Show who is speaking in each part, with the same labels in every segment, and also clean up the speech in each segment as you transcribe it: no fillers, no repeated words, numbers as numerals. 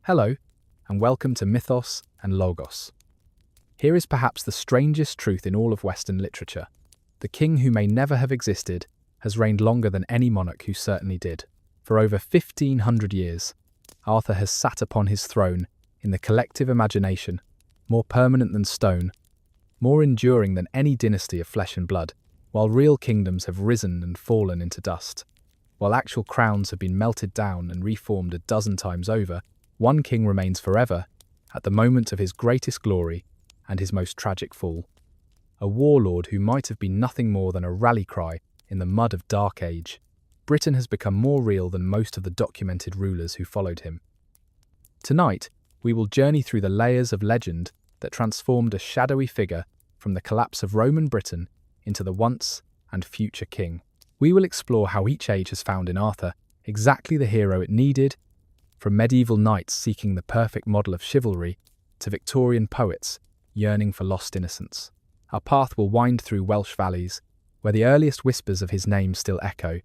Speaker 1: Hello, and welcome to Mythos and Logos. Here is perhaps the strangest truth in all of Western literature. The king who may never have existed has reigned longer than any monarch who certainly did. For over 1,500 years, Arthur has sat upon his throne in the collective imagination, more permanent than stone, more enduring than any dynasty of flesh and blood, while real kingdoms have risen and fallen into dust. While actual crowns have been melted down and reformed a dozen times over, one king remains forever, at the moment of his greatest glory and his most tragic fall. A warlord who might have been nothing more than a rally cry in the mud of Dark Age. Britain has become more real than most of the documented rulers who followed him. Tonight, we will journey through the layers of legend that transformed a shadowy figure from the collapse of Roman Britain into the once and future king. We will explore how each age has found in Arthur exactly the hero it needed, from medieval knights seeking the perfect model of chivalry to Victorian poets yearning for lost innocence. Our path will wind through Welsh valleys, where the earliest whispers of his name still echo,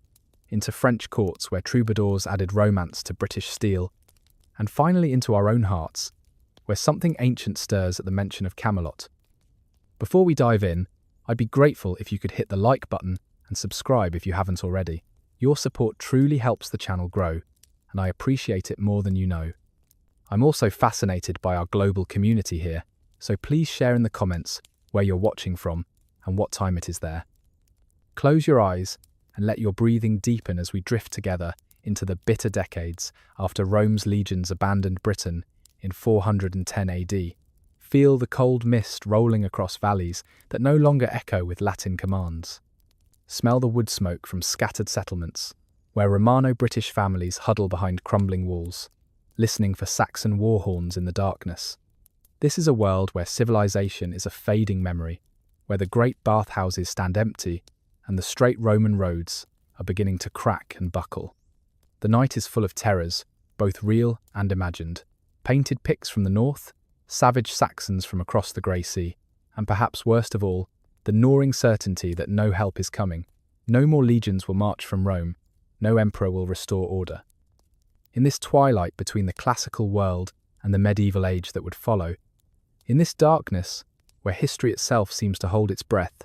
Speaker 1: into French courts where troubadours added romance to British steel, and finally into our own hearts, where something ancient stirs at the mention of Camelot. Before we dive in, I'd be grateful if you could hit the like button and subscribe if you haven't already. Your support truly helps the channel grow, and I appreciate it more than you know. I'm also fascinated by our global community here, so please share in the comments where you're watching from and what time it is there. Close your eyes and let your breathing deepen as we drift together into the bitter decades after Rome's legions abandoned Britain in 410 AD. Feel the cold mist rolling across valleys that no longer echo with Latin commands. Smell the wood smoke from scattered settlements, where Romano-British families huddle behind crumbling walls, listening for Saxon war horns in the darkness. This is a world where civilization is a fading memory, where the great bathhouses stand empty and the straight Roman roads are beginning to crack and buckle. The night is full of terrors, both real and imagined. Painted Picts from the north, savage Saxons from across the Grey Sea, and perhaps worst of all, the gnawing certainty that no help is coming. No more legions will march from Rome. No emperor will restore order. In this twilight between the classical world and the medieval age that would follow, in this darkness where history itself seems to hold its breath,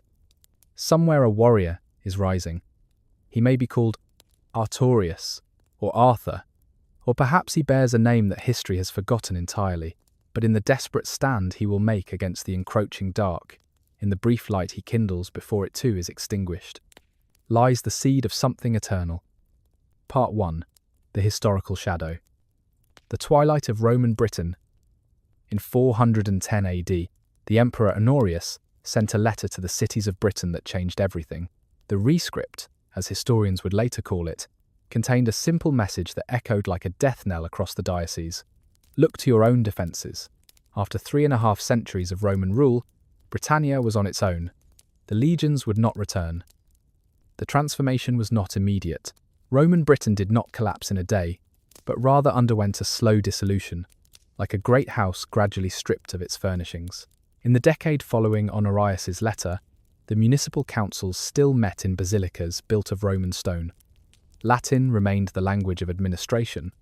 Speaker 1: somewhere a warrior is rising. He may be called Arthurius or Arthur, or perhaps he bears a name that history has forgotten entirely, but in the desperate stand he will make against the encroaching dark, in the brief light he kindles before it too is extinguished, lies the seed of something eternal. Part 1. The Historical Shadow. The twilight of Roman Britain. In 410 AD, the Emperor Honorius sent a letter to the cities of Britain that changed everything. The rescript, as historians would later call it, contained a simple message that echoed like a death knell across the diocese. Look to your own defences. After 3.5 centuries of Roman rule, Britannia was on its own. The legions would not return. The transformation was not immediate. Roman Britain did not collapse in a day, but rather underwent a slow dissolution, like a great house gradually stripped of its furnishings. In the decade following Honorius's letter, the municipal councils still met in basilicas built of Roman stone. Latin remained the language of administration,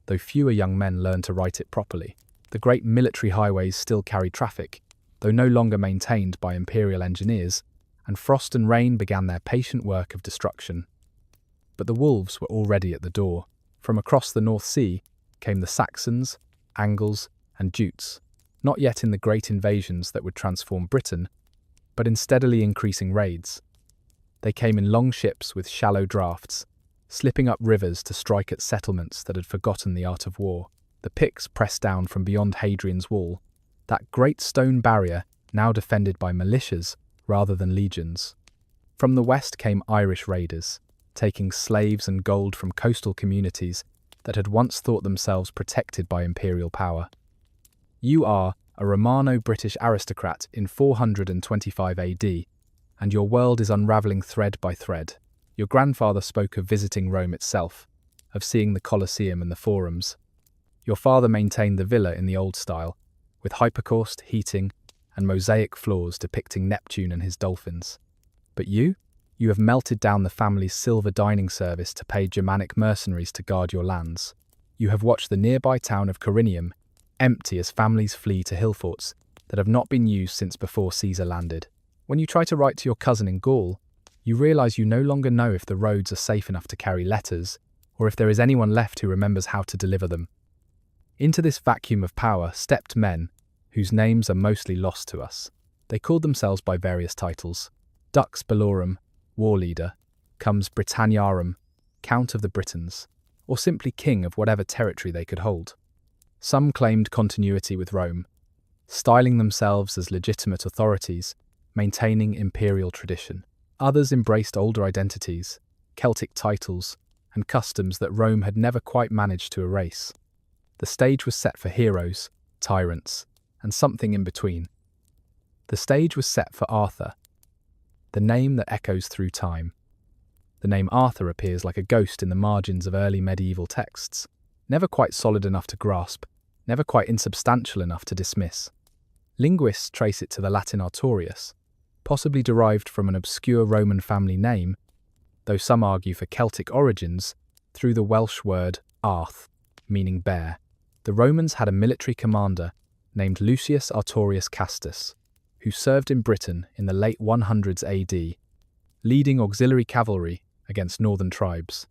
Speaker 1: though fewer young men learned to write it properly. The great military highways still carried traffic, though no longer maintained by imperial engineers, and frost and rain began their patient work of destruction. But the wolves were already at the door. From across the North Sea came the Saxons, Angles, and Jutes, not yet in the great invasions that would transform Britain, but in steadily increasing raids. They came in long ships with shallow drafts, slipping up rivers to strike at settlements that had forgotten the art of war. The Picts pressed down from beyond Hadrian's Wall, that great stone barrier now defended by militias rather than legions. From the west came Irish raiders, taking slaves and gold from coastal communities that had once thought themselves protected by imperial power. You are a Romano-British aristocrat in 425 AD, and your world is unravelling thread by thread. Your grandfather spoke of visiting Rome itself, of seeing the Colosseum and the Forums. Your father maintained the villa in the old style, with hypocaust, heating, and mosaic floors depicting Neptune and his dolphins. But you have melted down the family's silver dining service to pay Germanic mercenaries to guard your lands. You have watched the nearby town of Corinium empty as families flee to hill forts that have not been used since before Caesar landed. When you try to write to your cousin in Gaul, you realise you no longer know if the roads are safe enough to carry letters, or if there is anyone left who remembers how to deliver them. Into this vacuum of power stepped men, whose names are mostly lost to us. They called themselves by various titles. Dux Bellorum, war leader, comes Britanniarum, Count of the Britons, or simply king of whatever territory they could hold. Some claimed continuity with Rome, styling themselves as legitimate authorities, maintaining imperial tradition. Others embraced older identities, Celtic titles, and customs that Rome had never quite managed to erase. The stage was set for heroes, tyrants, and something in between. The stage was set for Arthur, the name that echoes through time. The name Arthur appears like a ghost in the margins of early medieval texts, never quite solid enough to grasp, never quite insubstantial enough to dismiss. Linguists trace it to the Latin Artorius, possibly derived from an obscure Roman family name, though some argue for Celtic origins, through the Welsh word arth, meaning bear. The Romans had a military commander named Lucius Artorius Castus, who served in Britain in the late 100s AD, leading auxiliary cavalry against northern tribes.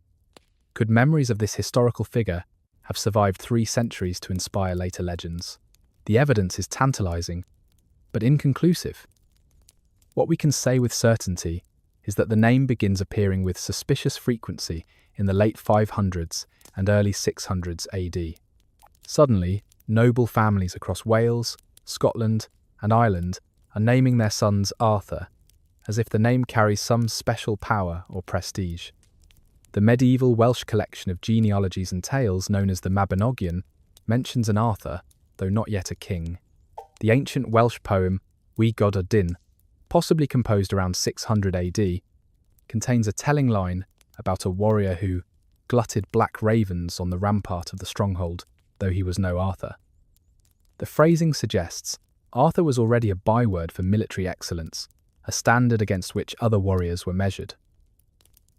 Speaker 1: Could memories of this historical figure have survived 3 centuries to inspire later legends? The evidence is tantalizing, but inconclusive. What we can say with certainty is that the name begins appearing with suspicious frequency in the late 500s and early 600s AD. Suddenly, noble families across Wales, Scotland, and Ireland are naming their sons Arthur, as if the name carries some special power or prestige. The medieval Welsh collection of genealogies and tales known as the Mabinogion mentions an Arthur, though not yet a king. The ancient Welsh poem We God a Dyn, possibly composed around 600 AD, contains a telling line about a warrior who glutted black ravens on the rampart of the stronghold, though he was no Arthur. The phrasing suggests Arthur was already a byword for military excellence, a standard against which other warriors were measured.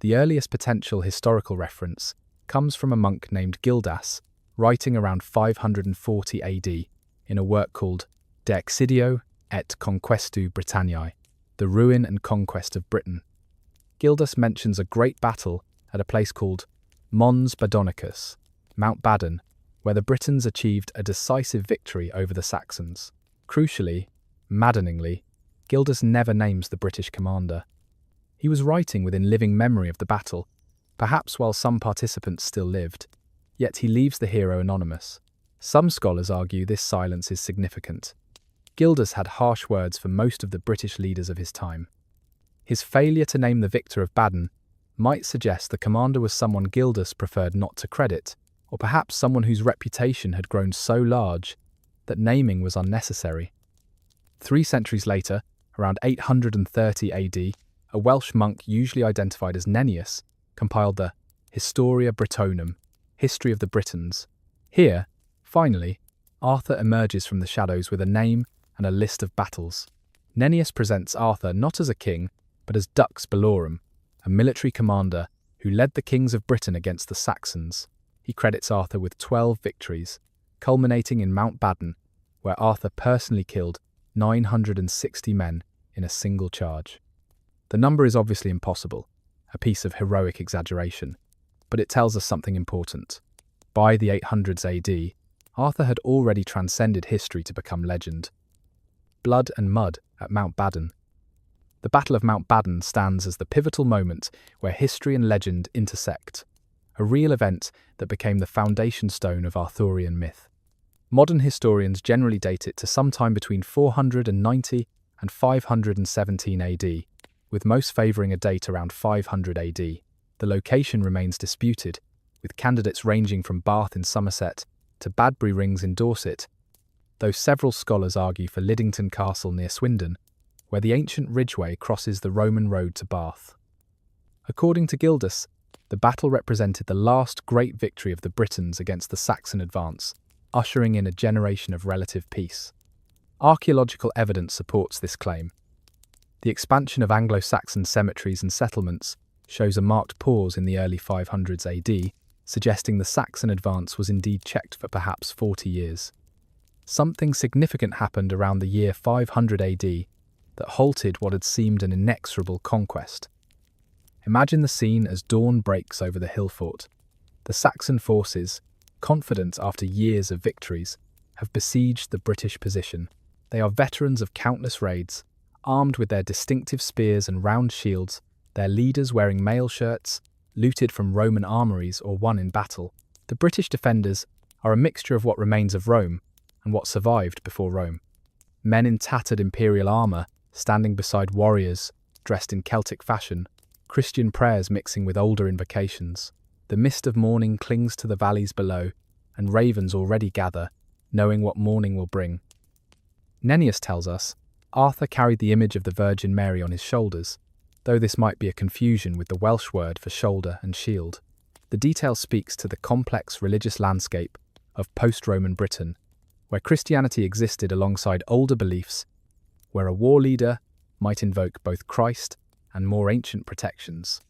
Speaker 1: The earliest potential historical reference comes from a monk named Gildas, writing around 540 AD in a work called De Excidio et Conquestu Britanniae, the ruin and conquest of Britain. Gildas mentions a great battle at a place called Mons Badonicus, Mount Badon, where the Britons achieved a decisive victory over the Saxons. Crucially, maddeningly, Gildas never names the British commander. He was writing within living memory of the battle, perhaps while some participants still lived, yet he leaves the hero anonymous. Some scholars argue this silence is significant. Gildas had harsh words for most of the British leaders of his time. His failure to name the victor of Badon might suggest the commander was someone Gildas preferred not to credit, or perhaps someone whose reputation had grown so large that naming was unnecessary. 3 centuries later, around 830 AD, a Welsh monk usually identified as Nennius compiled the Historia Britonum, History of the Britons. Here, finally, Arthur emerges from the shadows with a name and a list of battles. Nennius presents Arthur not as a king, but as Dux Bellorum, a military commander who led the kings of Britain against the Saxons. He credits Arthur with 12 victories, culminating in Mount Badon, where Arthur personally killed 960 men in a single charge. The number is obviously impossible, a piece of heroic exaggeration, but it tells us something important. By the 800s AD, Arthur had already transcended history to become legend. Blood and mud at Mount Badon. The Battle of Mount Badon stands as the pivotal moment where history and legend intersect, a real event that became the foundation stone of Arthurian myth. Modern historians generally date it to sometime between 490 and 517 AD, with most favouring a date around 500 AD. The location remains disputed, with candidates ranging from Bath in Somerset to Badbury Rings in Dorset, though several scholars argue for Liddington Castle near Swindon, where the ancient Ridgeway crosses the Roman road to Bath. According to Gildas, the battle represented the last great victory of the Britons against the Saxon advance, ushering in a generation of relative peace. Archaeological evidence supports this claim. The expansion of Anglo-Saxon cemeteries and settlements shows a marked pause in the early 500s AD, suggesting the Saxon advance was indeed checked for perhaps 40 years. Something significant happened around the year 500 AD that halted what had seemed an inexorable conquest. Imagine the scene as dawn breaks over the hill fort. The Saxon forces, confident after years of victories, have besieged the British position. They are veterans of countless raids, armed with their distinctive spears and round shields, their leaders wearing mail shirts, looted from Roman armories or won in battle. The British defenders are a mixture of what remains of Rome and what survived before Rome. Men in tattered imperial armour, standing beside warriors dressed in Celtic fashion, Christian prayers mixing with older invocations. The mist of morning clings to the valleys below, and ravens already gather, knowing what morning will bring. Nennius tells us Arthur carried the image of the Virgin Mary on his shoulders, though this might be a confusion with the Welsh word for shoulder and shield. The detail speaks to the complex religious landscape of post-Roman Britain, where Christianity existed alongside older beliefs, where a war leader might invoke both Christ and more ancient protections.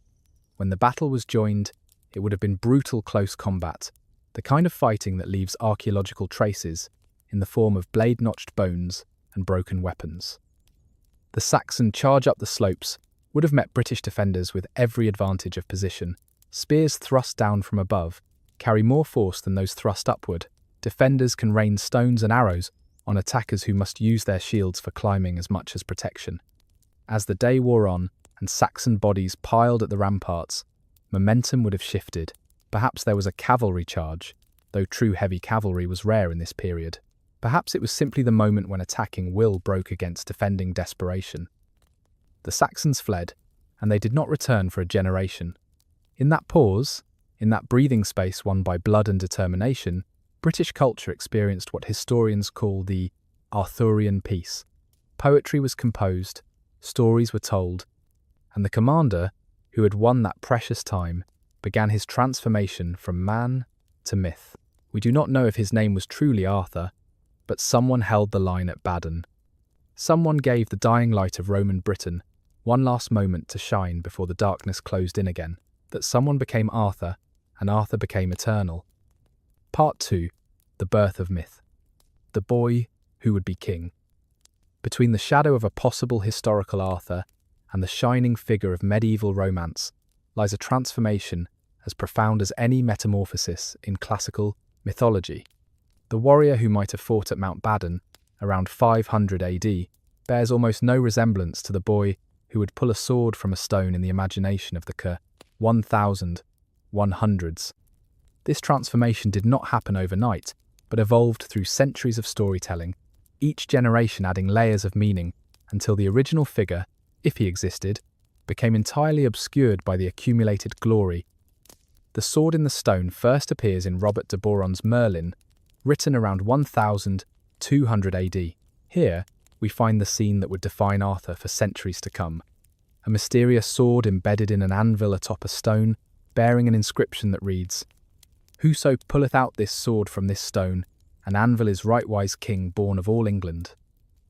Speaker 1: When the battle was joined, it would have been brutal close combat, the kind of fighting that leaves archaeological traces in the form of blade-notched bones and broken weapons. The Saxon charge up the slopes would have met British defenders with every advantage of position. Spears thrust down from above carry more force than those thrust upward. Defenders can rain stones and arrows on attackers who must use their shields for climbing as much as protection. As the day wore on and Saxon bodies piled at the ramparts, momentum would have shifted. Perhaps there was a cavalry charge, though true heavy cavalry was rare in this period. Perhaps it was simply the moment when attacking will broke against defending desperation. The Saxons fled, and they did not return for a generation. In that pause, in that breathing space won by blood and determination, British culture experienced what historians call the Arthurian peace. Poetry was composed, stories were told, and the commander, who had won that precious time, began his transformation from man to myth. We do not know if his name was truly Arthur, but someone held the line at Badon. Someone gave the dying light of Roman Britain one last moment to shine before the darkness closed in again. That someone became Arthur, and Arthur became eternal. Part 2. The Birth of Myth. The boy who would be king. Between the shadow of a possible historical Arthur and the shining figure of medieval romance lies a transformation as profound as any metamorphosis in classical mythology. The warrior who might have fought at Mount Badon around 500 AD bears almost no resemblance to the boy who would pull a sword from a stone in the imagination of the 1100s. This transformation did not happen overnight, but evolved through centuries of storytelling, each generation adding layers of meaning until the original figure, if he existed, became entirely obscured by the accumulated glory. The sword in the stone first appears in Robert de Boron's Merlin, written around 1200 AD. Here, we find the scene that would define Arthur for centuries to come. A mysterious sword embedded in an anvil atop a stone, bearing an inscription that reads, "Whoso pulleth out this sword from this stone, an anvil is rightwise king born of all England."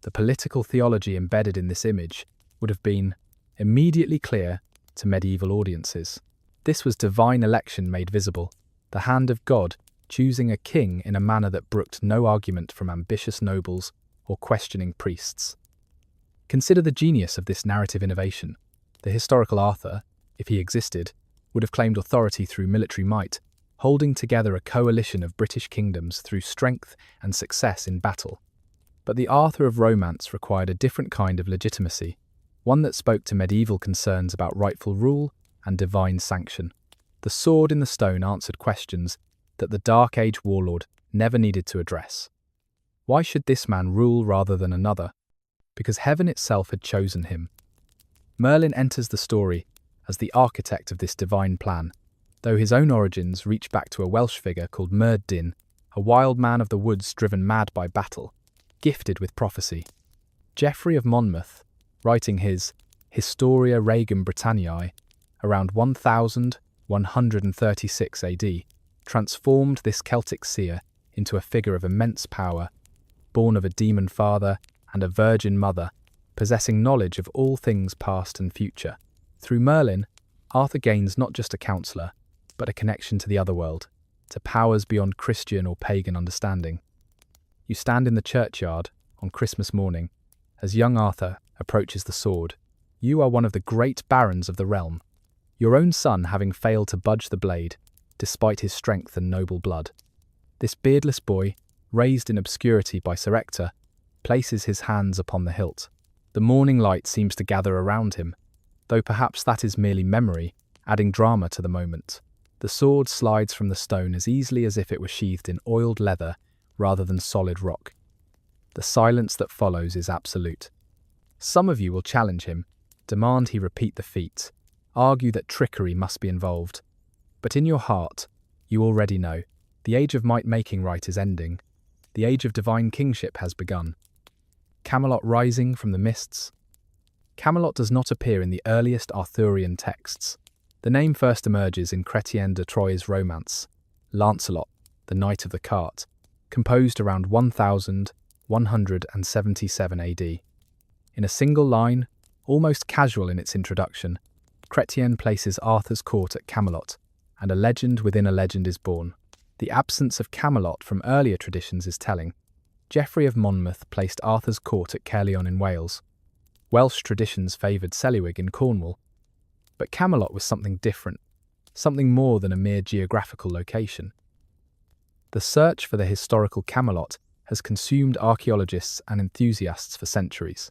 Speaker 1: The political theology embedded in this image would have been immediately clear to medieval audiences. This was divine election made visible, the hand of God choosing a king in a manner that brooked no argument from ambitious nobles or questioning priests. Consider the genius of this narrative innovation. The historical Arthur, if he existed, would have claimed authority through military might, holding together a coalition of British kingdoms through strength and success in battle. But the Arthur of romance required a different kind of legitimacy, one that spoke to medieval concerns about rightful rule and divine sanction. The sword in the stone answered questions that the Dark Age warlord never needed to address. Why should this man rule rather than another? Because heaven itself had chosen him. Merlin enters the story as the architect of this divine plan, though his own origins reach back to a Welsh figure called Mordred, a wild man of the woods driven mad by battle, gifted with prophecy. Geoffrey of Monmouth, writing his Historia Regum Britanniae around 1136 AD, transformed this Celtic seer into a figure of immense power, born of a demon father and a virgin mother, possessing knowledge of all things past and future. Through Merlin, Arthur gains not just a counsellor, but a connection to the other world, to powers beyond Christian or pagan understanding. You stand in the churchyard on Christmas morning as young Arthur approaches the sword. You are one of the great barons of the realm, your own son having failed to budge the blade, despite his strength and noble blood. This beardless boy, raised in obscurity by Sir Ector, places his hands upon the hilt. The morning light seems to gather around him, though perhaps that is merely memory, adding drama to the moment. The sword slides from the stone as easily as if it were sheathed in oiled leather rather than solid rock. The silence that follows is absolute. Some of you will challenge him, demand he repeat the feat, argue that trickery must be involved. But in your heart, you already know, the age of might-making right is ending. The age of divine kingship has begun. Camelot rising from the mists. Camelot does not appear in the earliest Arthurian texts. The name first emerges in Chrétien de Troyes' romance, Lancelot, the Knight of the Cart, composed around 1177 AD. In a single line, almost casual in its introduction, Chrétien places Arthur's court at Camelot, and a legend within a legend is born. The absence of Camelot from earlier traditions is telling. Geoffrey of Monmouth placed Arthur's court at Caerleon in Wales. Welsh traditions favoured Celtic in Cornwall. But Camelot was something different, something more than a mere geographical location. The search for the historical Camelot has consumed archaeologists and enthusiasts for centuries.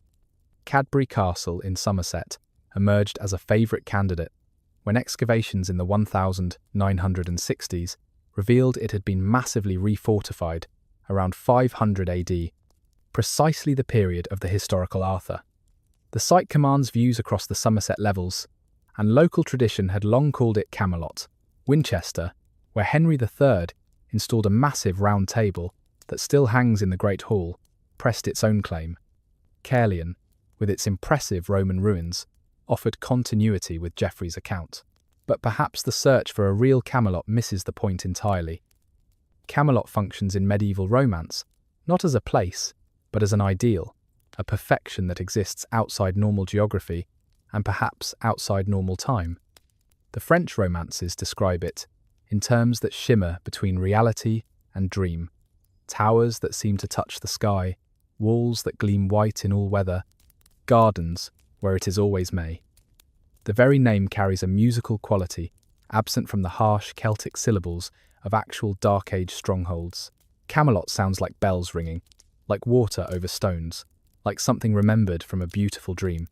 Speaker 1: Cadbury Castle in Somerset emerged as a favourite candidate when excavations in the 1960s revealed it had been massively refortified around 500 AD, precisely the period of the historical Arthur. The site commands views across the Somerset levels, and local tradition had long called it Camelot. Winchester, where Henry III installed a massive round table that still hangs in the Great Hall, pressed its own claim. Caerleon, with its impressive Roman ruins, offered continuity with Geoffrey's account. But perhaps the search for a real Camelot misses the point entirely. Camelot functions in medieval romance, not as a place, but as an ideal, a perfection that exists outside normal geography and perhaps outside normal time. The French romances describe it in terms that shimmer between reality and dream. Towers that seem to touch the sky, walls that gleam white in all weather, gardens where it is always May. The very name carries a musical quality, absent from the harsh Celtic syllables of actual Dark Age strongholds. Camelot sounds like bells ringing, like water over stones, like something remembered from a beautiful dream.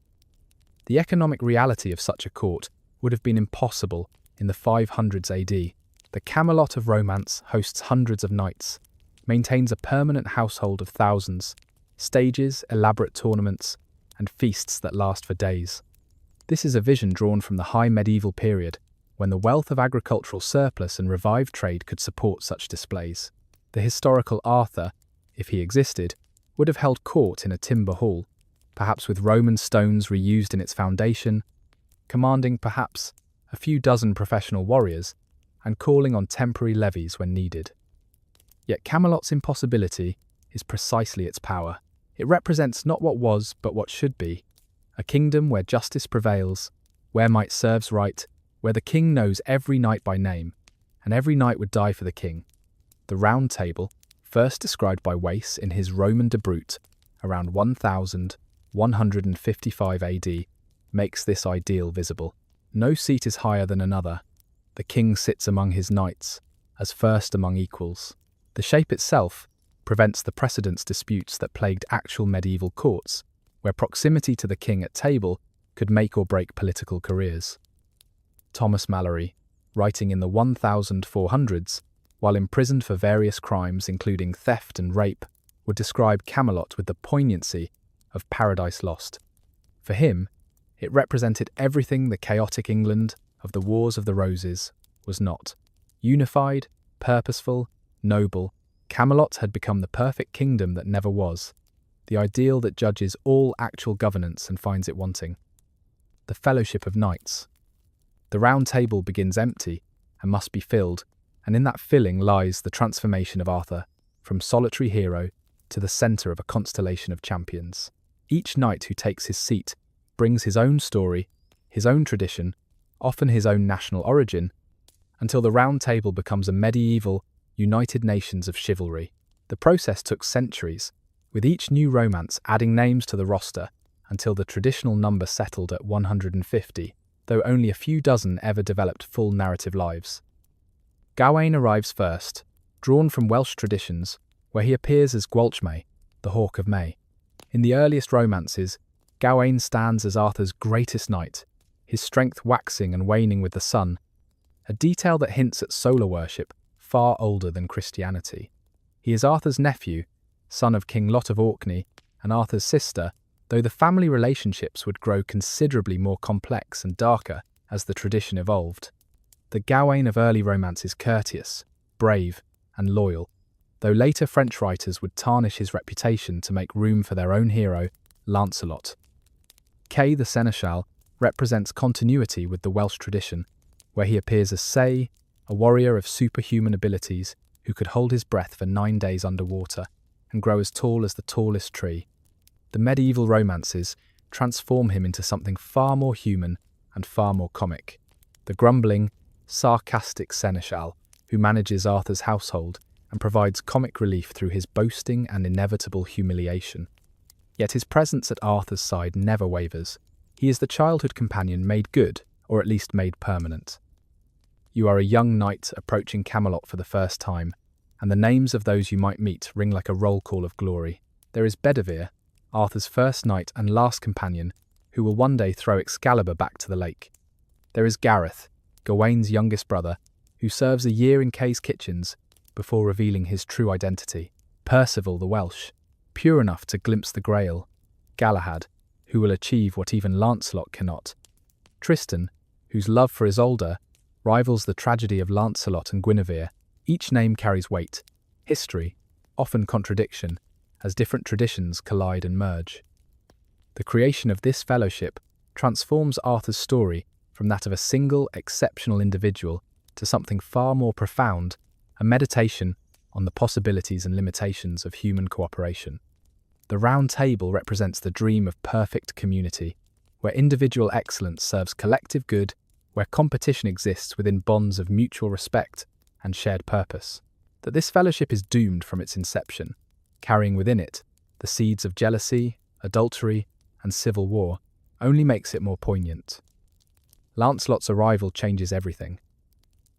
Speaker 1: The economic reality of such a court would have been impossible in the 500s AD. The Camelot of romance hosts hundreds of knights, maintains a permanent household of thousands, stages elaborate tournaments, and feasts that last for days. This is a vision drawn from the high medieval period, when the wealth of agricultural surplus and revived trade could support such displays. The historical Arthur, if he existed, would have held court in a timber hall, perhaps with Roman stones reused in its foundation, commanding perhaps a few dozen professional warriors, and calling on temporary levies when needed. Yet Camelot's impossibility is precisely its power. It represents not what was, but what should be, a kingdom where justice prevails, where might serves right, where the king knows every knight by name, and every knight would die for the king. The Round Table, first described by Wace in his Roman de Brute around 1155 AD, makes this ideal visible. No seat is higher than another. The king sits among his knights, as first among equals. The shape itself prevents the precedence disputes that plagued actual medieval courts, where proximity to the king at table could make or break political careers. Thomas Malory, writing in the 1400s, while imprisoned for various crimes including theft and rape, would describe Camelot with the poignancy of Paradise Lost. For him, it represented everything the chaotic England of the Wars of the Roses was not. Unified, purposeful, noble, Camelot had become the perfect kingdom that never was, the ideal that judges all actual governance and finds it wanting. The Fellowship of Knights. The Round Table begins empty and must be filled, and in that filling lies the transformation of Arthur from solitary hero to the centre of a constellation of champions. Each knight who takes his seat brings his own story, his own tradition, often his own national origin, until the Round Table becomes a medieval, united nations of chivalry. The process took centuries, with each new romance adding names to the roster until the traditional number settled at 150, though only a few dozen ever developed full narrative lives. Gawain arrives first, drawn from Welsh traditions, where he appears as Gwalchmai, the Hawk of May. In the earliest romances, Gawain stands as Arthur's greatest knight, his strength waxing and waning with the sun, a detail that hints at solar worship far older than Christianity. He is Arthur's nephew, son of King Lot of Orkney, and Arthur's sister, though the family relationships would grow considerably more complex and darker as the tradition evolved. The Gawain of early romance is courteous, brave, and loyal, though later French writers would tarnish his reputation to make room for their own hero, Lancelot. Kay the Seneschal represents continuity with the Welsh tradition, where he appears as Say, a warrior of superhuman abilities who could hold his breath for 9 days underwater and grow as tall as the tallest tree. The medieval romances transform him into something far more human and far more comic. The grumbling, sarcastic seneschal who manages Arthur's household and provides comic relief through his boasting and inevitable humiliation. Yet his presence at Arthur's side never wavers. He is the childhood companion made good, or at least made permanent. You are a young knight approaching Camelot for the first time, and the names of those you might meet ring like a roll call of glory. There is Bedivere, Arthur's first knight and last companion, who will one day throw Excalibur back to the lake. There is Gareth, Gawain's youngest brother, who serves a year in Kay's kitchens before revealing his true identity. Percival the Welsh, pure enough to glimpse the Grail. Galahad, who will achieve what even Lancelot cannot. Tristan, whose love for Isolde rivals the tragedy of Lancelot and Guinevere. Each name carries weight, history, often contradiction, as different traditions collide and merge. The creation of this fellowship transforms Arthur's story from that of a single, exceptional individual to something far more profound, a meditation on the possibilities and limitations of human cooperation. The Round Table represents the dream of perfect community, where individual excellence serves collective good, where competition exists within bonds of mutual respect and shared purpose. That this fellowship is doomed from its inception, carrying within it the seeds of jealousy, adultery, and civil war, only makes it more poignant. Lancelot's arrival changes everything.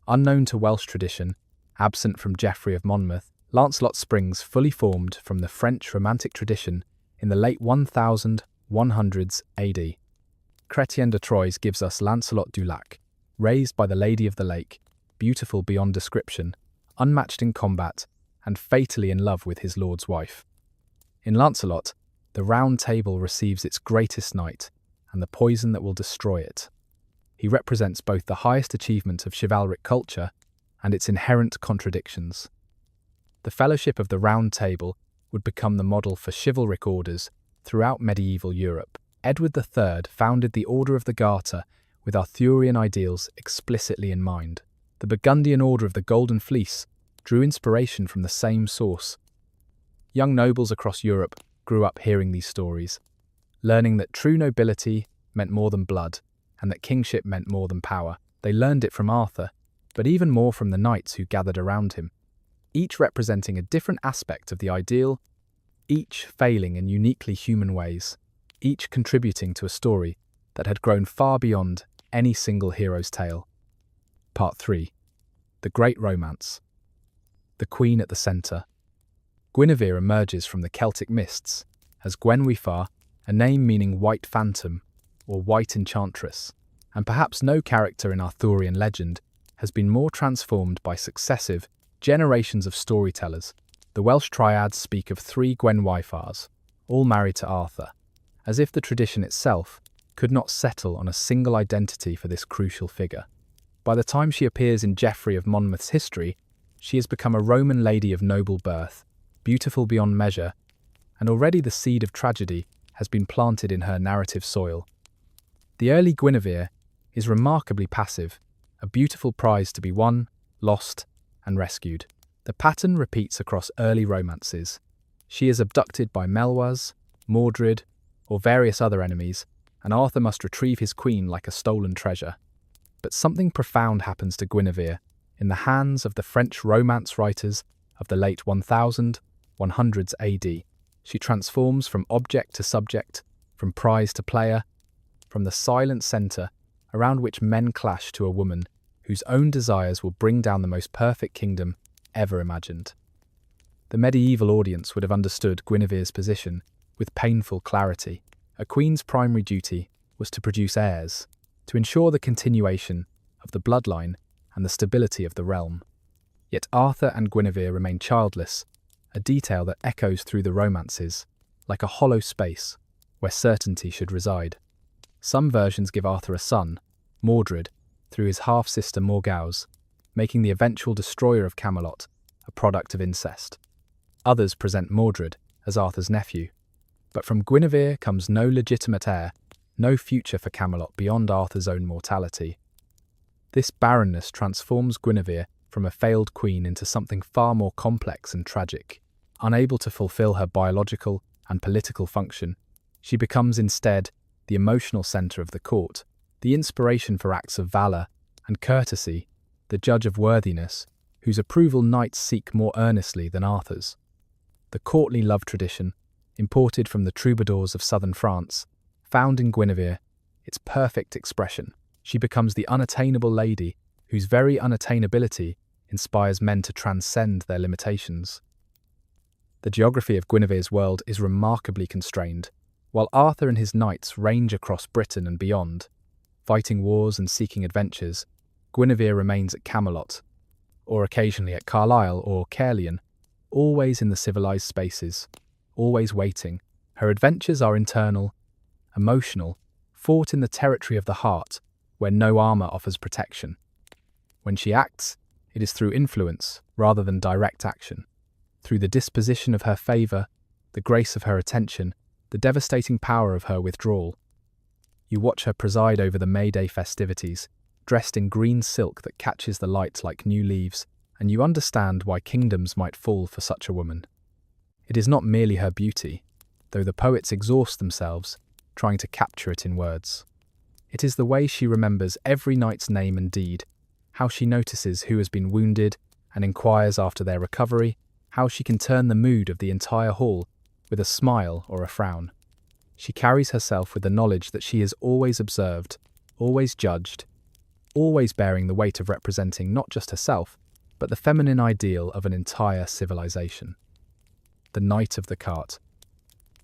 Speaker 1: Unknown to Welsh tradition, absent from Geoffrey of Monmouth, Lancelot springs fully formed from the French Romantic tradition in the late 1100s AD. Chrétien de Troyes gives us Lancelot du Lac, raised by the Lady of the Lake, beautiful beyond description, unmatched in combat, and fatally in love with his lord's wife. In Lancelot, the Round Table receives its greatest knight, and the poison that will destroy it. He represents both the highest achievement of chivalric culture and its inherent contradictions. The Fellowship of the Round Table would become the model for chivalric orders throughout medieval Europe. Edward III founded the Order of the Garter with Arthurian ideals explicitly in mind. The Burgundian Order of the Golden Fleece drew inspiration from the same source. Young nobles across Europe grew up hearing these stories, learning that true nobility meant more than blood, and that kingship meant more than power. They learned it from Arthur, but even more from the knights who gathered around him, each representing a different aspect of the ideal, each failing in uniquely human ways, each contributing to a story that had grown far beyond any single hero's tale. Part 3. The Great Romance. The Queen at the centre. Guinevere emerges from the Celtic mists as Gwenwyfar, a name meaning white phantom or white enchantress, and perhaps no character in Arthurian legend has been more transformed by successive generations of storytellers. The Welsh triads speak of 3 Gwenwyfars, all married to Arthur, as if the tradition itself could not settle on a single identity for this crucial figure. By the time she appears in Geoffrey of Monmouth's history, she has become a Roman lady of noble birth, beautiful beyond measure, and already the seed of tragedy has been planted in her narrative soil. The early Guinevere is remarkably passive, a beautiful prize to be won, lost, and rescued. The pattern repeats across early romances. She is abducted by Melwas, Mordred, or various other enemies, and Arthur must retrieve his queen like a stolen treasure. But something profound happens to Guinevere In the hands of the French romance writers of the late 1100s AD, she transforms from object to subject, from prize to player, from the silent centre around which men clash to a woman whose own desires will bring down the most perfect kingdom ever imagined. The medieval audience would have understood Guinevere's position with painful clarity. A queen's primary duty was to produce heirs, to ensure the continuation of the bloodline and the stability of the realm. Yet Arthur and Guinevere remain childless, a detail that echoes through the romances, like a hollow space where certainty should reside. Some versions give Arthur a son, Mordred, through his half-sister Morgause, making the eventual destroyer of Camelot a product of incest. Others present Mordred as Arthur's nephew, but from Guinevere comes no legitimate heir, no future for Camelot beyond Arthur's own mortality. This barrenness transforms Guinevere from a failed queen into something far more complex and tragic. Unable to fulfill her biological and political function, she becomes instead the emotional centre of the court, the inspiration for acts of valour and courtesy, the judge of worthiness, whose approval knights seek more earnestly than Arthur's. The courtly love tradition, imported from the troubadours of southern France, found in Guinevere its perfect expression. She becomes the unattainable lady whose very unattainability inspires men to transcend their limitations. The geography of Guinevere's world is remarkably constrained. While Arthur and his knights range across Britain and beyond, fighting wars and seeking adventures, Guinevere remains at Camelot, or occasionally at Carlisle or Caerleon, always in the civilized spaces, always waiting. Her adventures are internal, emotional, fought in the territory of the heart, where no armour offers protection. When she acts, it is through influence rather than direct action, through the disposition of her favour, the grace of her attention, the devastating power of her withdrawal. You watch her preside over the May Day festivities, dressed in green silk that catches the light like new leaves, and you understand why kingdoms might fall for such a woman. It is not merely her beauty, though the poets exhaust themselves trying to capture it in words. It is the way she remembers every knight's name and deed, how she notices who has been wounded and inquires after their recovery, how she can turn the mood of the entire hall with a smile or a frown. She carries herself with the knowledge that she is always observed, always judged, always bearing the weight of representing not just herself, but the feminine ideal of an entire civilization. The Knight of the Cart.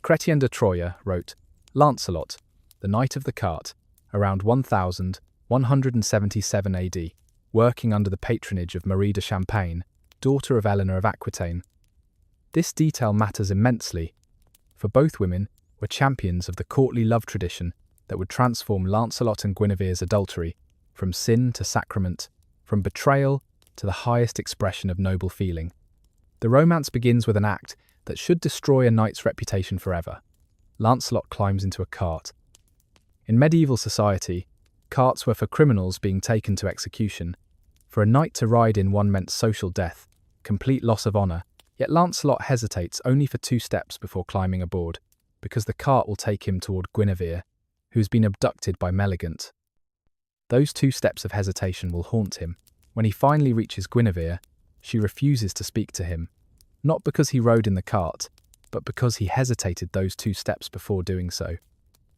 Speaker 1: Chrétien de Troyes wrote, Lancelot, the Knight of the Cart, around 1177 AD, working under the patronage of Marie de Champagne, daughter of Eleanor of Aquitaine. This detail matters immensely, for both women were champions of the courtly love tradition that would transform Lancelot and Guinevere's adultery from sin to sacrament, from betrayal to the highest expression of noble feeling. The romance begins with an act that should destroy a knight's reputation forever. Lancelot climbs into a cart. In medieval society, carts were for criminals being taken to execution. For a knight to ride in one meant social death, complete loss of honour, yet Lancelot hesitates only for 2 steps before climbing aboard, because the cart will take him toward Guinevere, who has been abducted by Meleagant. Those 2 steps of hesitation will haunt him. When he finally reaches Guinevere, she refuses to speak to him, not because he rode in the cart, but because he hesitated those 2 steps before doing so.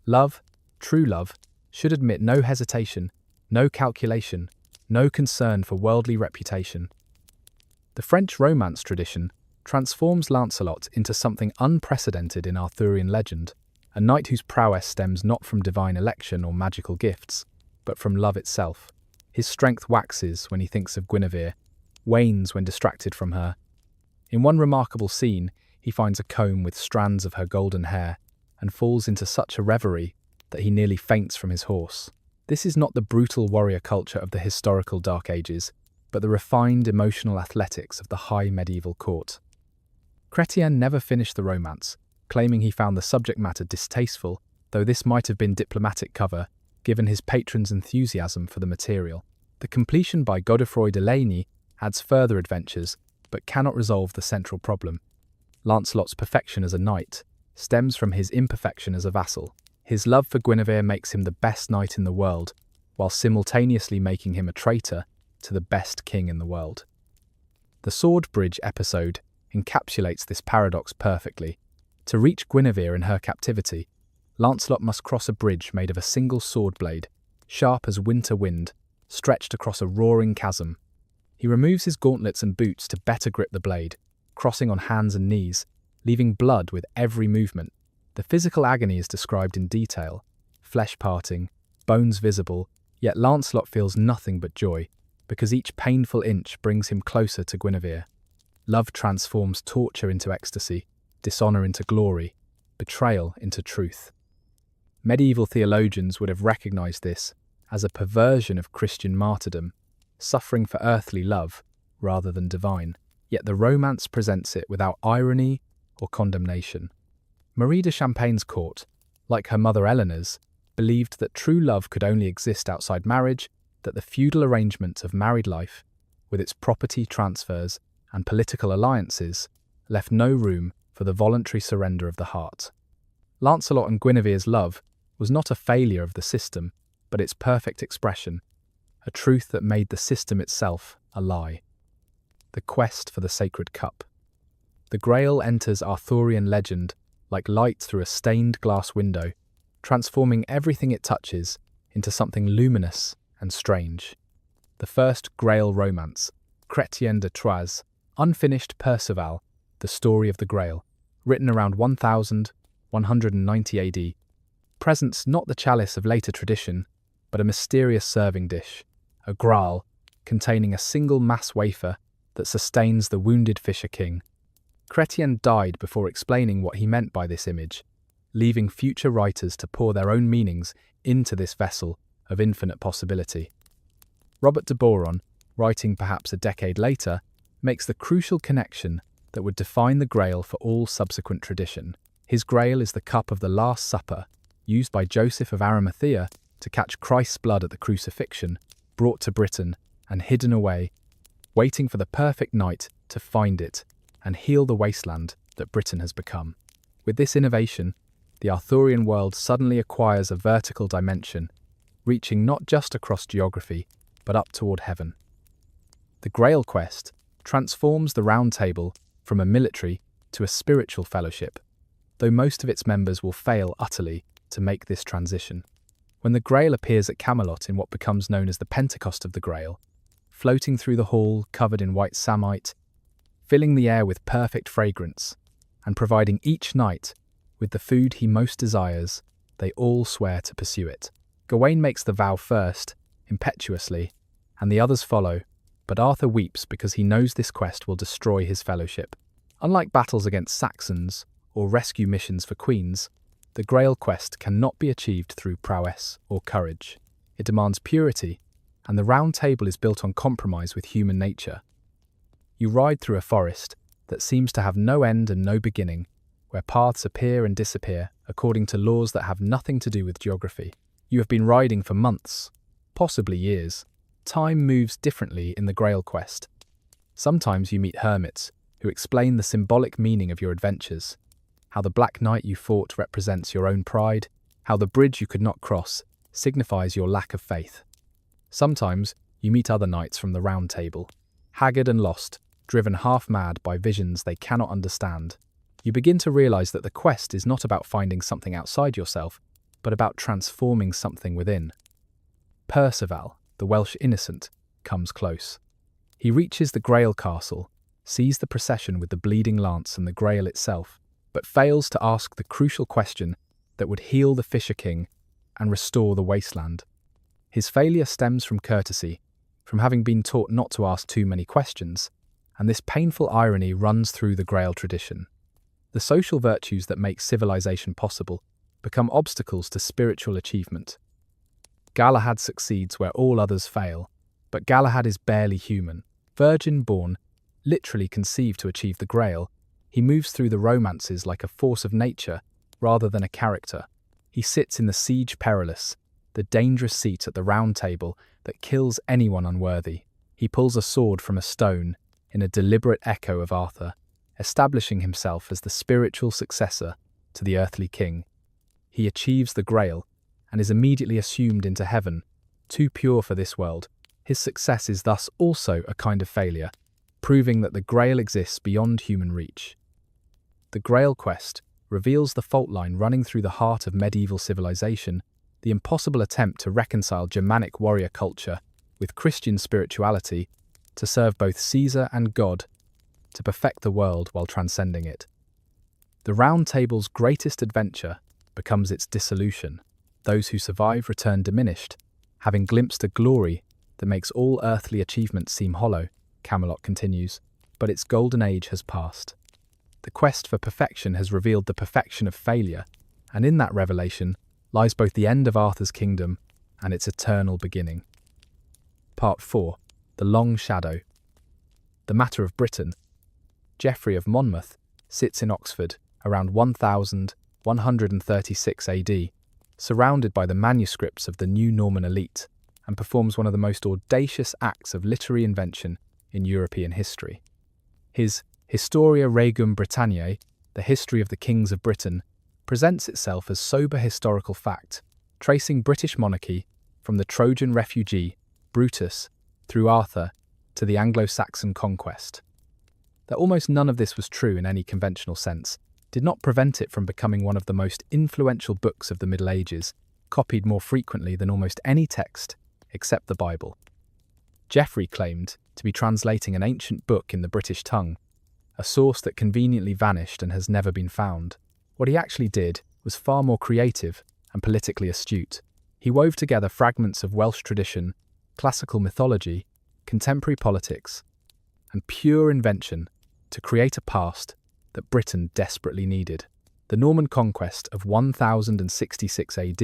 Speaker 1: Love, true love, should admit no hesitation, no calculation, no concern for worldly reputation. The French romance tradition transforms Lancelot into something unprecedented in Arthurian legend, a knight whose prowess stems not from divine election or magical gifts, but from love itself. His strength waxes when he thinks of Guinevere, wanes when distracted from her. In one remarkable scene, he finds a comb with strands of her golden hair, and falls into such a reverie that he nearly faints from his horse. This is not the brutal warrior culture of the historical Dark Ages, but the refined emotional athletics of the high medieval court. Chrétien never finished the romance, claiming he found the subject matter distasteful, though this might have been diplomatic cover, given his patron's enthusiasm for the material. The completion by Godefroy de Lagny adds further adventures, but cannot resolve the central problem. Lancelot's perfection as a knight stems from his imperfection as a vassal. His love for Guinevere makes him the best knight in the world, while simultaneously making him a traitor to the best king in the world. The sword bridge episode encapsulates this paradox perfectly. To reach Guinevere in her captivity, Lancelot must cross a bridge made of a single sword blade, sharp as winter wind, stretched across a roaring chasm. He removes his gauntlets and boots to better grip the blade, crossing on hands and knees, leaving blood with every movement. The physical agony is described in detail, flesh parting, bones visible, yet Lancelot feels nothing but joy, because each painful inch brings him closer to Guinevere. Love transforms torture into ecstasy, dishonor into glory, betrayal into truth. Medieval theologians would have recognized this as a perversion of Christian martyrdom, suffering for earthly love rather than divine, yet the romance presents it without irony or condemnation. Marie de Champagne's court, like her mother Eleanor's, believed that true love could only exist outside marriage, that the feudal arrangement of married life, with its property transfers and political alliances, left no room for the voluntary surrender of the heart. Lancelot and Guinevere's love was not a failure of the system, but its perfect expression, a truth that made the system itself a lie. The quest for the sacred cup. The Grail enters Arthurian legend like light through a stained glass window, transforming everything it touches into something luminous and strange. The first Grail romance, Chrétien de Troyes, unfinished Perceval, the story of the Grail, written around 1190 AD, presents not the chalice of later tradition, but a mysterious serving dish, a Graal, containing a single mass wafer that sustains the wounded fisher king. Chrétien died before explaining what he meant by this image, leaving future writers to pour their own meanings into this vessel of infinite possibility. Robert de Boron, writing perhaps a decade later, makes the crucial connection that would define the Grail for all subsequent tradition. His Grail is the cup of the Last Supper, used by Joseph of Arimathea to catch Christ's blood at the crucifixion, brought to Britain and hidden away, waiting for the perfect night to find it and heal the wasteland that Britain has become. With this innovation, the Arthurian world suddenly acquires a vertical dimension, reaching not just across geography, but up toward heaven. The Grail quest transforms the Round Table from a military to a spiritual fellowship, though most of its members will fail utterly to make this transition. When the Grail appears at Camelot in what becomes known as the Pentecost of the Grail, floating through the hall covered in white samite, filling the air with perfect fragrance, and providing each knight with the food he most desires, they all swear to pursue it. Gawain makes the vow first, impetuously, and the others follow, but Arthur weeps because he knows this quest will destroy his fellowship. Unlike battles against Saxons or rescue missions for queens, the Grail quest cannot be achieved through prowess or courage. It demands purity, and the Round Table is built on compromise with human nature. You ride through a forest that seems to have no end and no beginning, where paths appear and disappear according to laws that have nothing to do with geography. You have been riding for months, possibly years. Time moves differently in the Grail quest. Sometimes you meet hermits who explain the symbolic meaning of your adventures, how the Black Knight you fought represents your own pride, how the bridge you could not cross signifies your lack of faith. Sometimes you meet other knights from the Round Table, haggard and lost, driven half-mad by visions they cannot understand. You begin to realize that the quest is not about finding something outside yourself, but about transforming something within. Perceval, the Welsh innocent, comes close. He reaches the Grail castle, sees the procession with the bleeding lance and the Grail itself, but fails to ask the crucial question that would heal the Fisher King and restore the wasteland. His failure stems from courtesy, from having been taught not to ask too many questions, and this painful irony runs through the Grail tradition. The social virtues that make civilization possible become obstacles to spiritual achievement. Galahad succeeds where all others fail, but Galahad is barely human. Virgin-born, literally conceived to achieve the Grail, he moves through the romances like a force of nature rather than a character. He sits in the Siege Perilous, the dangerous seat at the Round Table that kills anyone unworthy. He pulls a sword from a stone in a deliberate echo of Arthur, establishing himself as the spiritual successor to the earthly king. He achieves the Grail and is immediately assumed into heaven, too pure for this world, His success is thus also a kind of failure, proving that the Grail exists beyond human reach. The Grail quest reveals the fault line running through the heart of medieval civilization, the impossible attempt to reconcile Germanic warrior culture with Christian spirituality, to serve both Caesar and God, to perfect the world while transcending it. The Round Table's greatest adventure becomes its dissolution. Those who survive return diminished, having glimpsed a glory that makes all earthly achievements seem hollow, Camelot continues, but its golden age has passed. The quest for perfection has revealed the perfection of failure, and in that revelation lies both the end of Arthur's kingdom and its eternal beginning. Part 4. The Long Shadow. The matter of Britain. Geoffrey of Monmouth sits in Oxford around 1136 AD, surrounded by the manuscripts of the new Norman elite, and performs one of the most audacious acts of literary invention in European history. His Historia Regum Britanniae, the history of the kings of Britain, presents itself as sober historical fact, tracing British monarchy from the Trojan refugee, Brutus, through Arthur, to the Anglo-Saxon conquest. That almost none of this was true in any conventional sense did not prevent it from becoming one of the most influential books of the Middle Ages, copied more frequently than almost any text except the Bible. Geoffrey claimed to be translating an ancient book in the British tongue, a source that conveniently vanished and has never been found. What he actually did was far more creative and politically astute. He wove together fragments of Welsh tradition, classical mythology, contemporary politics, and pure invention to create a past that Britain desperately needed. The Norman conquest of 1066 AD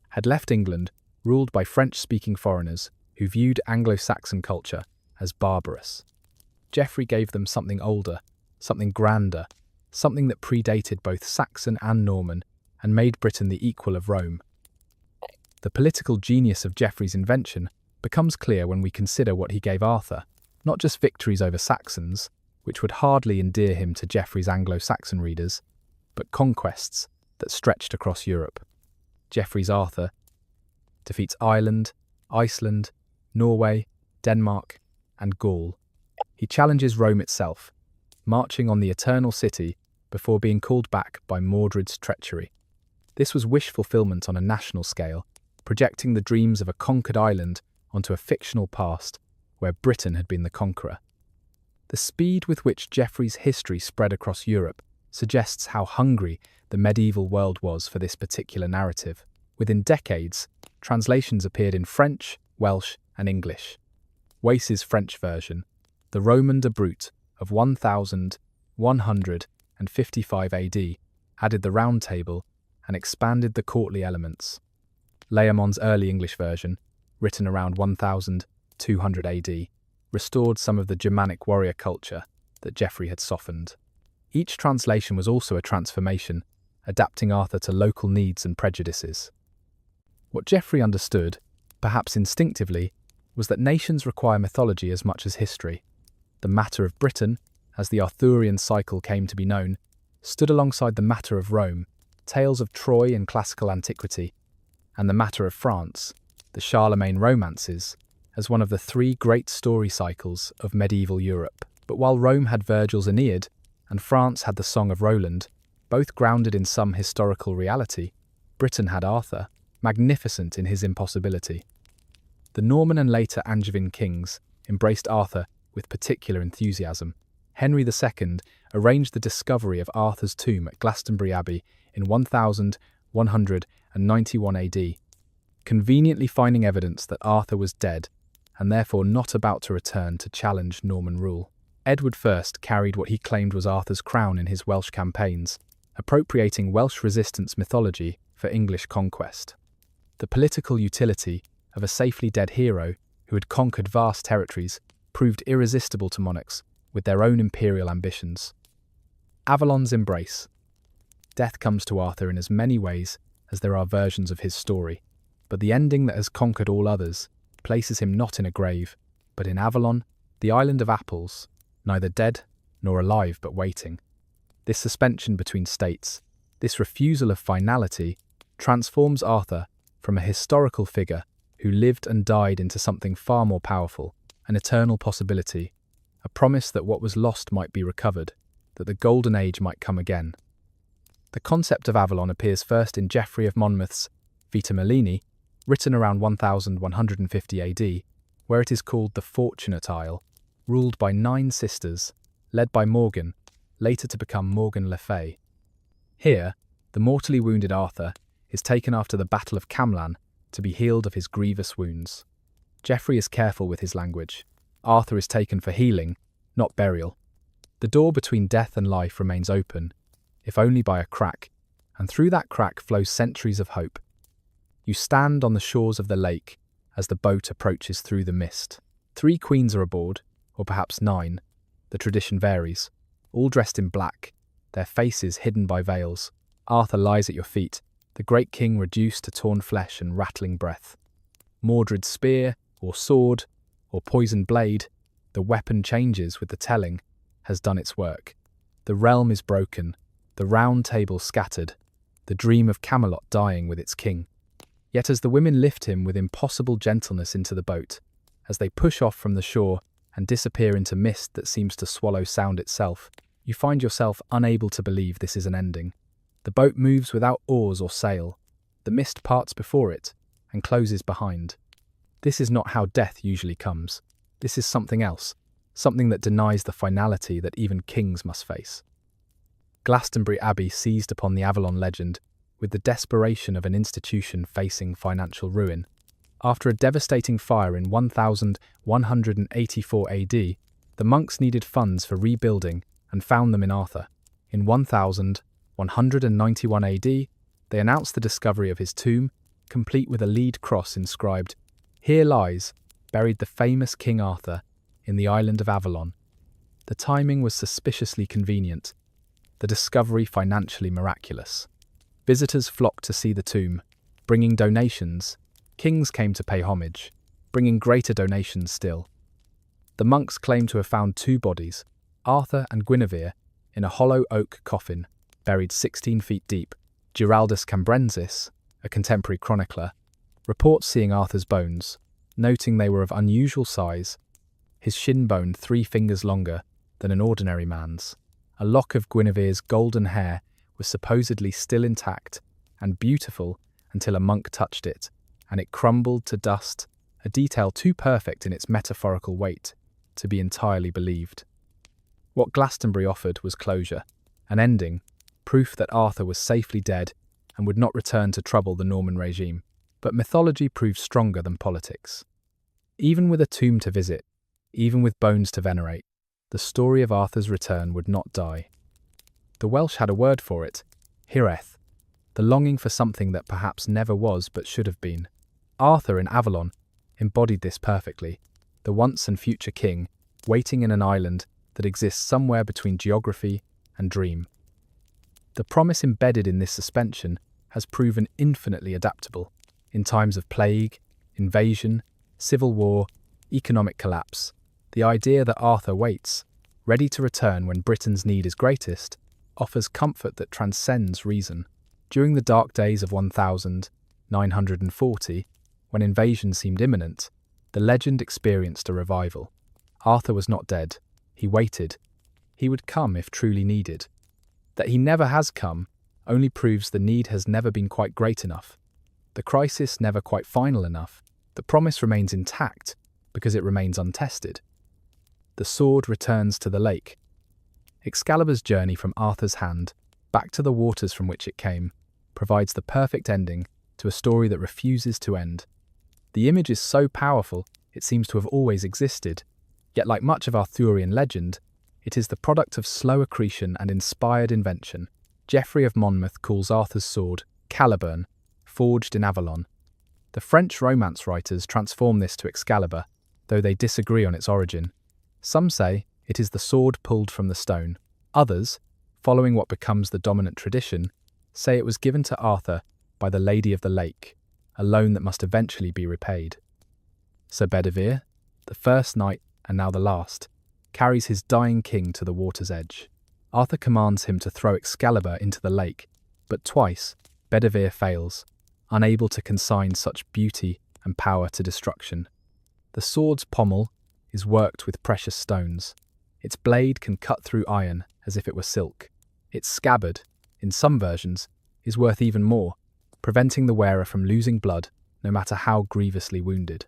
Speaker 1: had left England ruled by French-speaking foreigners who viewed Anglo-Saxon culture as barbarous. Geoffrey gave them something older, something grander, something that predated both Saxon and Norman and made Britain the equal of Rome. The political genius of Geoffrey's invention becomes clear when we consider what he gave Arthur, not just victories over Saxons, which would hardly endear him to Geoffrey's Anglo-Saxon readers, but conquests that stretched across Europe. Geoffrey's Arthur defeats Ireland, Iceland, Norway, Denmark, and Gaul. He challenges Rome itself, marching on the Eternal City before being called back by Mordred's treachery. This was wish fulfillment on a national scale, projecting the dreams of a conquered island onto a fictional past where Britain had been the conqueror. The speed with which Geoffrey's history spread across Europe suggests how hungry the medieval world was for this particular narrative. Within decades, translations appeared in French, Welsh, and English. Wace's French version, the Roman de Brut of 1155 AD, added the Round Table and expanded the courtly elements. Layamon's early English version, written around 1200 AD, restored some of the Germanic warrior culture that Geoffrey had softened. Each translation was also a transformation, adapting Arthur to local needs and prejudices. What Geoffrey understood, perhaps instinctively, was that nations require mythology as much as history. The matter of Britain, as the Arthurian cycle came to be known, stood alongside the matter of Rome, tales of Troy in classical antiquity, and the matter of France, the Charlemagne romances, as one of the three great story cycles of medieval Europe. But while Rome had Virgil's Aeneid, and France had the Song of Roland, both grounded in some historical reality, Britain had Arthur, magnificent in his impossibility. The Norman and later Angevin kings embraced Arthur with particular enthusiasm. Henry II arranged the discovery of Arthur's tomb at Glastonbury Abbey in 1191 AD, conveniently finding evidence that Arthur was dead and therefore not about to return to challenge Norman rule. Edward I carried what he claimed was Arthur's crown in his Welsh campaigns, appropriating Welsh resistance mythology for English conquest. The political utility of a safely dead hero who had conquered vast territories proved irresistible to monarchs with their own imperial ambitions. Avalon's embrace. Death comes to Arthur in as many ways as there are versions of his story, but the ending that has conquered all others places him not in a grave, but in Avalon, the island of apples, neither dead nor alive but waiting. This suspension between states, this refusal of finality, transforms Arthur from a historical figure who lived and died into something far more powerful, an eternal possibility, a promise that what was lost might be recovered, that the golden age might come again. The concept of Avalon appears first in Geoffrey of Monmouth's Vita Merlini, written around 1150 AD, where it is called the Fortunate Isle, ruled by 9 sisters, led by Morgan, later to become Morgan le Fay. Here, the mortally wounded Arthur is taken after the Battle of Camelot to be healed of his grievous wounds. Geoffrey is careful with his language. Arthur is taken for healing, not burial. The door between death and life remains open, if only by a crack, and through that crack flows centuries of hope. You stand on the shores of the lake as the boat approaches through the mist. 3 queens are aboard, or perhaps 9, the tradition varies, all dressed in black, their faces hidden by veils. Arthur lies at your feet, the great king reduced to torn flesh and rattling breath. Mordred's spear, or sword, or poisoned blade, the weapon changes with the telling, has done its work. The realm is broken, the round table scattered, the dream of Camelot dying with its king. Yet as the women lift him with impossible gentleness into the boat, as they push off from the shore and disappear into mist that seems to swallow sound itself, you find yourself unable to believe this is an ending. The boat moves without oars or sail. The mist parts before it and closes behind. This is not how death usually comes. This is something else, something that denies the finality that even kings must face. Glastonbury Abbey seized upon the Avalon legend with the desperation of an institution facing financial ruin. After a devastating fire in 1184 AD, the monks needed funds for rebuilding and found them in Arthur. In 1191 AD, they announced the discovery of his tomb, complete with a lead cross inscribed, "Here lies, buried the famous King Arthur, in the island of Avalon." The timing was suspiciously convenient, the discovery financially miraculous. Visitors flocked to see the tomb, bringing donations. Kings came to pay homage, bringing greater donations still. The monks claim to have found 2 bodies, Arthur and Guinevere, in a hollow oak coffin, buried 16 feet deep. Giraldus Cambrensis, a contemporary chronicler, reports seeing Arthur's bones, noting they were of unusual size, his shin bone 3 fingers longer than an ordinary man's. A lock of Guinevere's golden hair was supposedly still intact and beautiful until a monk touched it, and it crumbled to dust, a detail too perfect in its metaphorical weight to be entirely believed. What Glastonbury offered was closure, an ending, proof that Arthur was safely dead and would not return to trouble the Norman regime. But mythology proved stronger than politics. Even with a tomb to visit, even with bones to venerate, the story of Arthur's return would not die. The Welsh had a word for it, hireth, the longing for something that perhaps never was but should have been. Arthur in Avalon embodied this perfectly, the once and future king, waiting in an island that exists somewhere between geography and dream. The promise embedded in this suspension has proven infinitely adaptable. In times of plague, invasion, civil war, economic collapse, the idea that Arthur waits, ready to return when Britain's need is greatest, offers comfort that transcends reason. During the dark days of 1940, when invasion seemed imminent, the legend experienced a revival. Arthur was not dead. He waited. He would come if truly needed. That he never has come only proves the need has never been quite great enough. The crisis never quite final enough. The promise remains intact because it remains untested. The sword returns to the lake. Excalibur's journey from Arthur's hand back to the waters from which it came provides the perfect ending to a story that refuses to end. The image is so powerful it seems to have always existed, yet like much of Arthurian legend, it is the product of slow accretion and inspired invention. Geoffrey of Monmouth calls Arthur's sword Excalibur, forged in Avalon. The French Romance writers transform this to Excalibur, though they disagree on its origin. Some say it is the sword pulled from the stone. Others, following what becomes the dominant tradition, say it was given to Arthur by the Lady of the Lake, a loan that must eventually be repaid. Sir Bedivere, the first knight and now the last, carries his dying king to the water's edge. Arthur commands him to throw Excalibur into the lake, but twice Bedivere fails, unable to consign such beauty and power to destruction. The sword's pommel is worked with precious stones. Its blade can cut through iron as if it were silk. Its scabbard, in some versions, is worth even more, preventing the wearer from losing blood no matter how grievously wounded.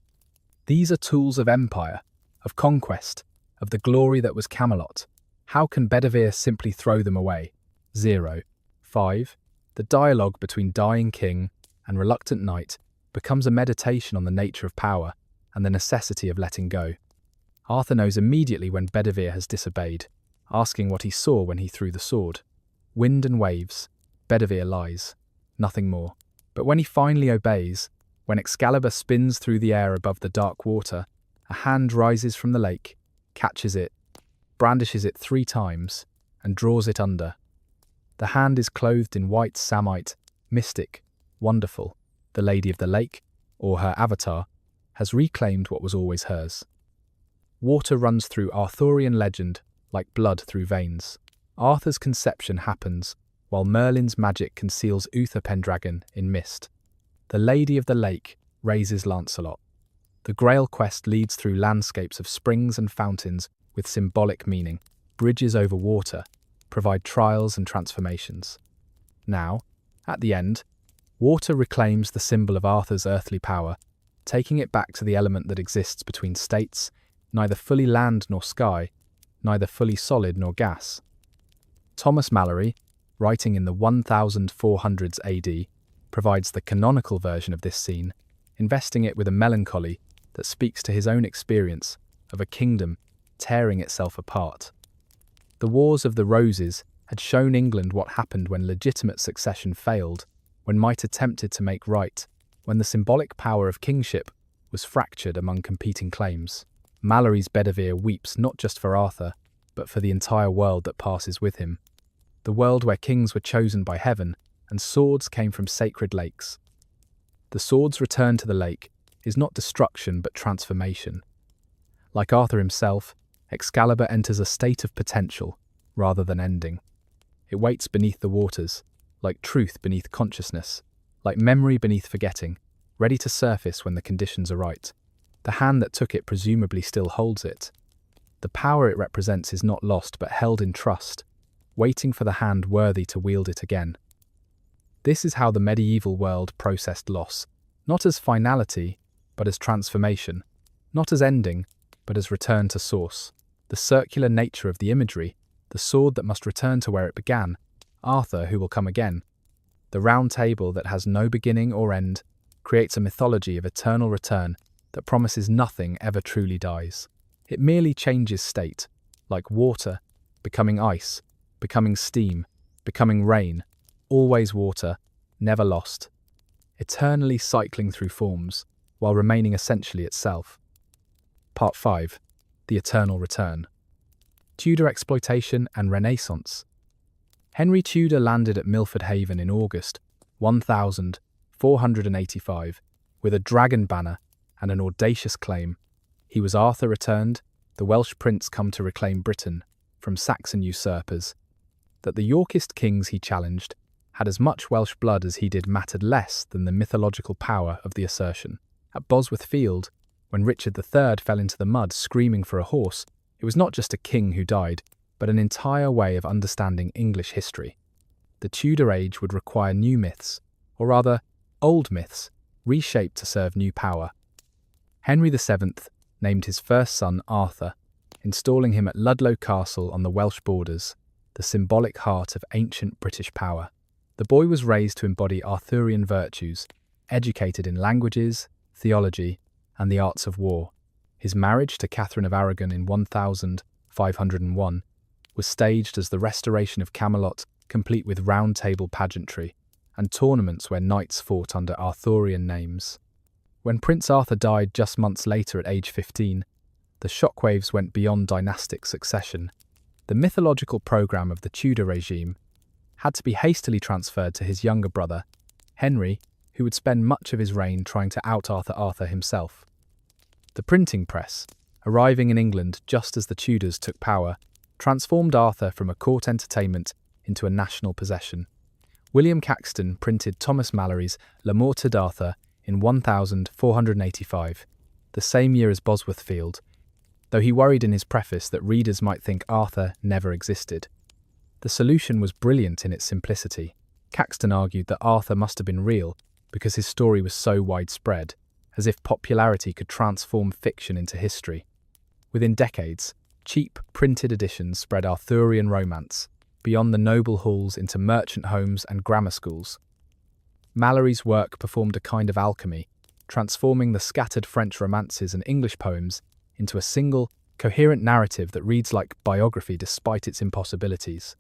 Speaker 1: These are tools of empire, of conquest, of the glory that was Camelot. How can Bedivere simply throw them away? 0. 5. The dialogue between dying king and reluctant knight becomes a meditation on the nature of power and the necessity of letting go. Arthur knows immediately when Bedivere has disobeyed, asking what he saw when he threw the sword. Wind and waves. Bedivere lies. Nothing more. But when he finally obeys, when Excalibur spins through the air above the dark water, a hand rises from the lake, catches it, brandishes it 3 times, and draws it under. The hand is clothed in white samite, mystic, wonderful. The Lady of the Lake, or her avatar, has reclaimed what was always hers. Water runs through Arthurian legend like blood through veins. Arthur's conception happens while Merlin's magic conceals Uther Pendragon in mist. The Lady of the Lake raises Lancelot. The Grail quest leads through landscapes of springs and fountains with symbolic meaning. Bridges over water provide trials and transformations. Now, at the end, water reclaims the symbol of Arthur's earthly power, taking it back to the element that exists between states, neither fully land nor sky, neither fully solid nor gas. Thomas Malory, writing in the 1400s AD, provides the canonical version of this scene, investing it with a melancholy that speaks to his own experience of a kingdom tearing itself apart. The Wars of the Roses had shown England what happened when legitimate succession failed, when might attempted to make right, when the symbolic power of kingship was fractured among competing claims. Malory's Bedivere weeps not just for Arthur, but for the entire world that passes with him. The world where kings were chosen by heaven and swords came from sacred lakes. The sword's return to the lake is not destruction but transformation. Like Arthur himself, Excalibur enters a state of potential rather than ending. It waits beneath the waters, like truth beneath consciousness, like memory beneath forgetting, ready to surface when the conditions are right. The hand that took it presumably still holds it. The power it represents is not lost but held in trust, waiting for the hand worthy to wield it again. This is how the medieval world processed loss, not as finality, but as transformation, not as ending, but as return to source. The circular nature of the imagery, the sword that must return to where it began, Arthur who will come again. The round table that has no beginning or end creates a mythology of eternal return that promises nothing ever truly dies. It merely changes state, like water, becoming ice, becoming steam, becoming rain, always water, never lost, eternally cycling through forms, while remaining essentially itself. Part 5. The Eternal Return. Tudor Exploitation and Renaissance. Henry Tudor landed at Milford Haven in August 1485 with a dragon banner and an audacious claim. He was Arthur returned, the Welsh prince come to reclaim Britain from Saxon usurpers. That the Yorkist kings he challenged had as much Welsh blood as he did mattered less than the mythological power of the assertion. At Bosworth Field, when Richard III fell into the mud screaming for a horse, it was not just a king who died, but an entire way of understanding English history. The Tudor age would require new myths, or rather, old myths, reshaped to serve new power. Henry VII named his first son Arthur, installing him at Ludlow Castle on the Welsh borders, the symbolic heart of ancient British power. The boy was raised to embody Arthurian virtues, educated in languages, theology, and the arts of war. His marriage to Catherine of Aragon in 1501 was staged as the restoration of Camelot, complete with round-table pageantry and tournaments where knights fought under Arthurian names. When Prince Arthur died just months later at age 15, the shockwaves went beyond dynastic succession. The mythological programme of the Tudor regime had to be hastily transferred to his younger brother, Henry, who would spend much of his reign trying to out-Arthur Arthur himself. The printing press, arriving in England just as the Tudors took power, transformed Arthur from a court entertainment into a national possession. William Caxton printed Thomas Malory's La Morte d'Arthur in 1485, the same year as Bosworth, though he worried in his preface that readers might think Arthur never existed. The solution was brilliant in its simplicity. Caxton argued that Arthur must have been real because his story was so widespread, as if popularity could transform fiction into history. Within decades, cheap, printed editions spread Arthurian romance beyond the noble halls into merchant homes and grammar schools. Malory's work performed a kind of alchemy, transforming the scattered French romances and English poems into a single, coherent narrative that reads like biography despite its impossibilities.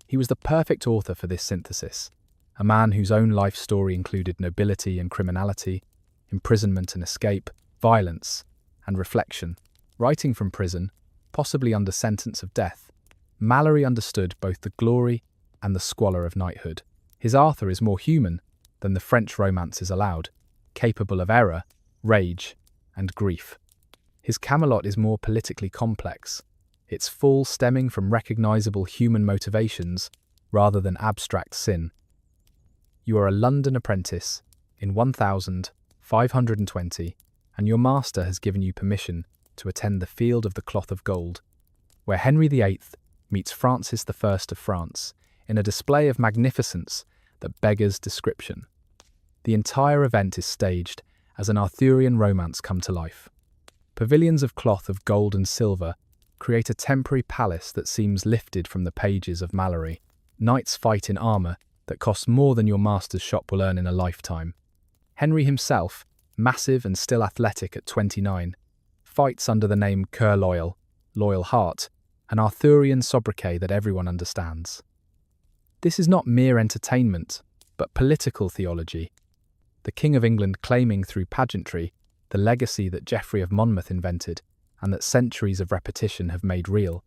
Speaker 1: He was the perfect author for this synthesis, a man whose own life story included nobility and criminality, imprisonment and escape, violence and reflection. Writing from prison, possibly under sentence of death, Malory understood both the glory and the squalor of knighthood. His Arthur is more human than the French romances allowed, capable of error, rage, and grief. His Camelot is more politically complex, its fall stemming from recognizable human motivations rather than abstract sin. You are a London apprentice in 1520, and your master has given you permission to attend the Field of the Cloth of Gold, where Henry VIII meets Francis I of France in a display of magnificence that beggars description. The entire event is staged as an Arthurian romance come to life. Pavilions of cloth of gold and silver create a temporary palace that seems lifted from the pages of Malory. Knights fight in armour that costs more than your master's shop will earn in a lifetime. Henry himself, massive and still athletic at 29, fights under the name Coeur Loyal, Loyal Heart, an Arthurian sobriquet that everyone understands. This is not mere entertainment, but political theology. The King of England claiming through pageantry the legacy that Geoffrey of Monmouth invented and that centuries of repetition have made real.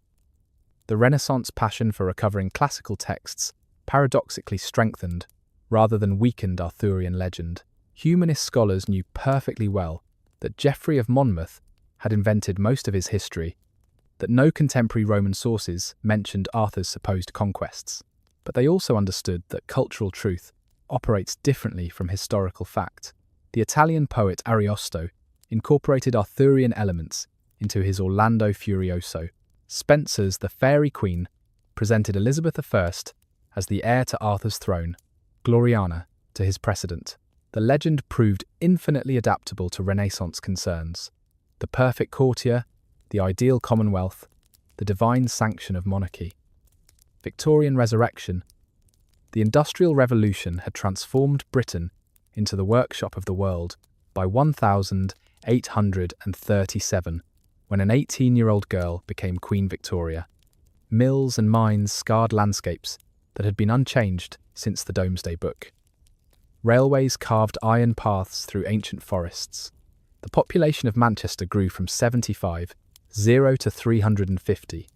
Speaker 1: The Renaissance passion for recovering classical texts paradoxically strengthened, rather than weakened Arthurian legend. Humanist scholars knew perfectly well that Geoffrey of Monmouth had invented most of his history, that no contemporary Roman sources mentioned Arthur's supposed conquests, but they also understood that cultural truth operates differently from historical fact. The Italian poet Ariosto incorporated Arthurian elements into his Orlando Furioso. Spenser's The Fairy Queen presented Elizabeth I as the heir to Arthur's throne, Gloriana to his precedent. The legend proved infinitely adaptable to Renaissance concerns. The perfect courtier, the ideal commonwealth, the divine sanction of monarchy. Victorian resurrection. The Industrial Revolution had transformed Britain into the workshop of the world by 1837, when an 18-year-old girl became Queen Victoria. Mills and mines scarred landscapes that had been unchanged since the Domesday Book. Railways carved iron paths through ancient forests. The population of Manchester grew from 75, 0 to 350,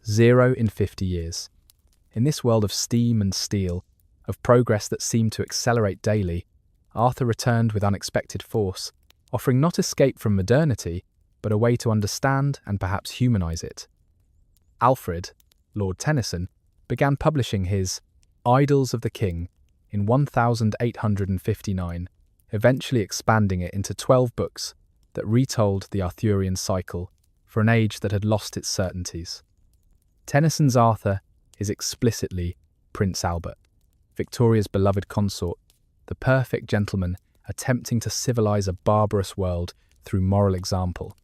Speaker 1: 0 in 50 years. In this world of steam and steel, of progress that seemed to accelerate daily, Arthur returned with unexpected force, offering not escape from modernity, but a way to understand and perhaps humanize it. Alfred, Lord Tennyson, began publishing his Idylls of the King in 1859, eventually expanding it into 12 books that retold the Arthurian cycle for an age that had lost its certainties. Tennyson's Arthur is explicitly Prince Albert, Victoria's beloved consort, the perfect gentleman attempting to civilize a barbarous world through moral example.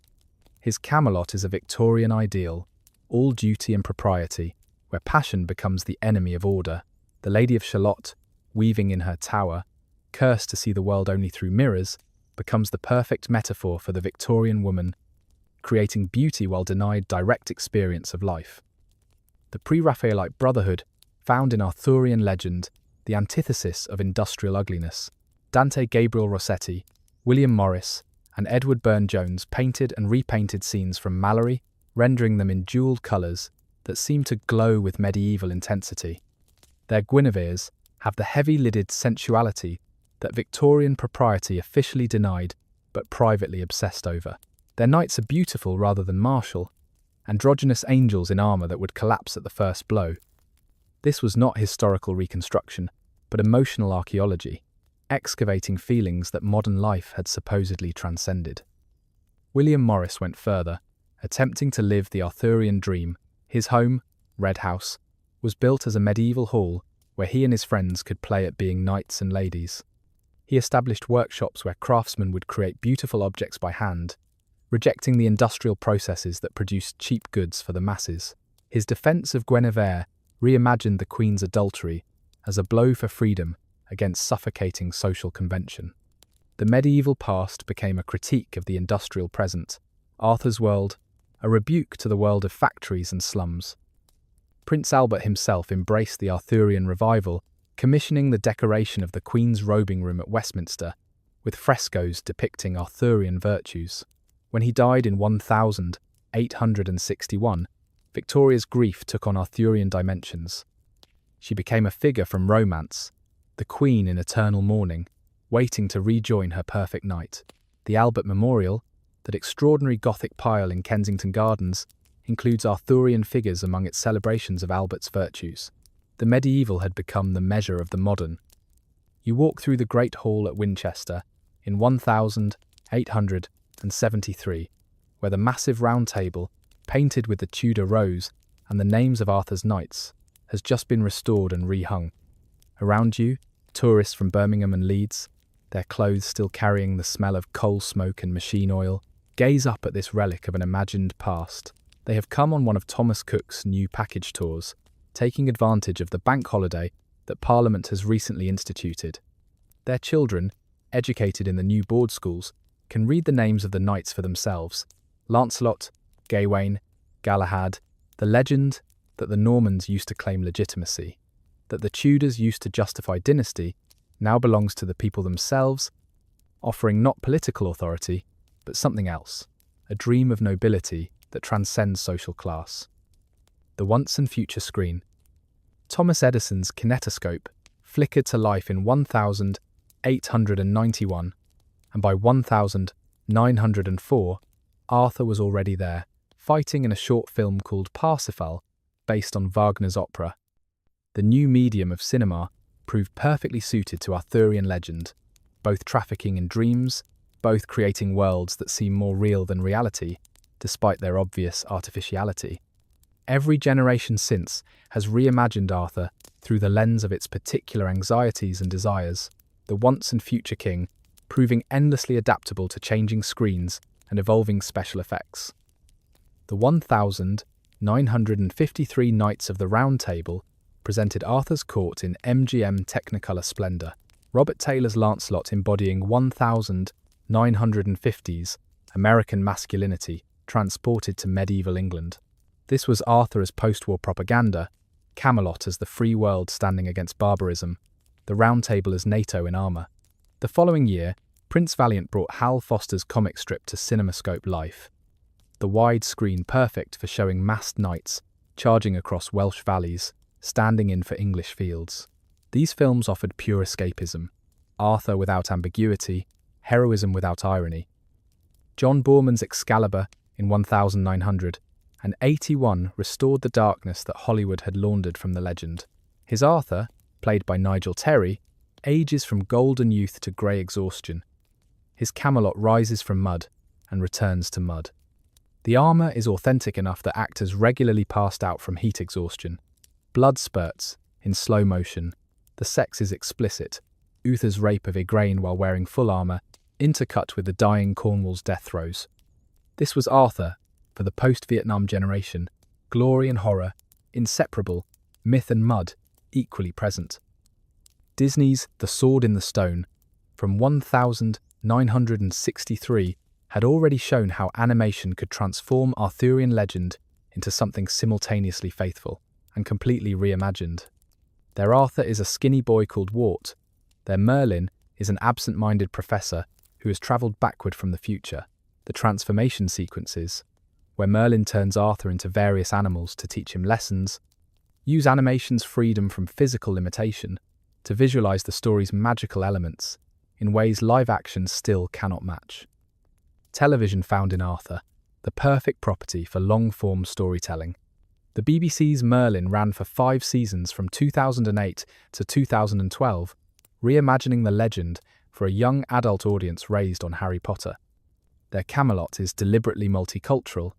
Speaker 1: His Camelot is a Victorian ideal, all duty and propriety, where passion becomes the enemy of order. The Lady of Shalott, weaving in her tower, cursed to see the world only through mirrors, becomes the perfect metaphor for the Victorian woman, creating beauty while denied direct experience of life. The pre-Raphaelite brotherhood, found in Arthurian legend, the antithesis of industrial ugliness. Dante Gabriel Rossetti, William Morris, and Edward Burne-Jones painted and repainted scenes from Malory, rendering them in jewelled colours that seem to glow with medieval intensity. Their Guineveres have the heavy-lidded sensuality that Victorian propriety officially denied but privately obsessed over. Their knights are beautiful rather than martial, androgynous angels in armour that would collapse at the first blow. This was not historical reconstruction, but emotional archaeology. excavating feelings that modern life had supposedly transcended. William Morris went further, attempting to live the Arthurian dream. His home, Red House, was built as a medieval hall where he and his friends could play at being knights and ladies. He established workshops where craftsmen would create beautiful objects by hand, rejecting the industrial processes that produced cheap goods for the masses. His defense of Guinevere reimagined the queen's adultery as a blow for freedom against suffocating social convention. The medieval past became a critique of the industrial present, Arthur's world, a rebuke to the world of factories and slums. Prince Albert himself embraced the Arthurian revival, commissioning the decoration of the Queen's robing room at Westminster, with frescoes depicting Arthurian virtues. When he died in 1861, Victoria's grief took on Arthurian dimensions. She became a figure from romance, the Queen in eternal mourning, waiting to rejoin her perfect knight. The Albert Memorial, that extraordinary Gothic pile in Kensington Gardens, includes Arthurian figures among its celebrations of Albert's virtues. The medieval had become the measure of the modern. You walk through the Great Hall at Winchester in 1873, where the massive round table, painted with the Tudor rose and the names of Arthur's knights, has just been restored and rehung. Around you, tourists from Birmingham and Leeds, their clothes still carrying the smell of coal smoke and machine oil, gaze up at this relic of an imagined past. They have come on one of Thomas Cook's new package tours, taking advantage of the bank holiday that Parliament has recently instituted. Their children, educated in the new board schools, can read the names of the knights for themselves: Lancelot, Gawain, Galahad, the legend that the Normans used to claim legitimacy, that the Tudors used to justify dynasty, now belongs to the people themselves, offering not political authority, but something else, a dream of nobility that transcends social class. The once and future screen. Thomas Edison's kinetoscope flickered to life in 1891, and by 1904, Arthur was already there, fighting in a short film called Parsifal, based on Wagner's opera. The new medium of cinema proved perfectly suited to Arthurian legend, both trafficking in dreams, both creating worlds that seem more real than reality, despite their obvious artificiality. Every generation since has reimagined Arthur through the lens of its particular anxieties and desires, the once and future king, proving endlessly adaptable to changing screens and evolving special effects. The 1953 Knights of the Round Table presented Arthur's court in MGM Technicolor splendor, Robert Taylor's Lancelot embodying 1950s American masculinity transported to medieval England. This was Arthur as post-war propaganda, Camelot as the free world standing against barbarism, the Round Table as NATO in armour. The following year, Prince Valiant brought Hal Foster's comic strip to CinemaScope life, the widescreen perfect for showing massed knights charging across Welsh valleys, standing in for English fields. These films offered pure escapism, Arthur without ambiguity, heroism without irony. John Boorman's Excalibur in 1981 restored the darkness that Hollywood had laundered from the legend. His Arthur, played by Nigel Terry, ages from golden youth to grey exhaustion. His Camelot rises from mud and returns to mud. The armour is authentic enough that actors regularly passed out from heat exhaustion. Blood spurts in slow motion. The sex is explicit. Uther's rape of Igraine while wearing full armour, intercut with the dying Cornwall's death throes. This was Arthur, for the post-Vietnam generation, glory and horror, inseparable, myth and mud, equally present. Disney's The Sword in the Stone, from 1963, had already shown how animation could transform Arthurian legend into something simultaneously faithful and completely reimagined. Their Arthur is a skinny boy called Wart. Their Merlin is an absent-minded professor who has travelled backward from the future. The transformation sequences, where Merlin turns Arthur into various animals to teach him lessons, use animation's freedom from physical limitation to visualise the story's magical elements in ways live action still cannot match. Television found in Arthur the perfect property for long-form storytelling. The BBC's Merlin ran for 5 seasons from 2008 to 2012, reimagining the legend for a young adult audience raised on Harry Potter. Their Camelot is deliberately multicultural,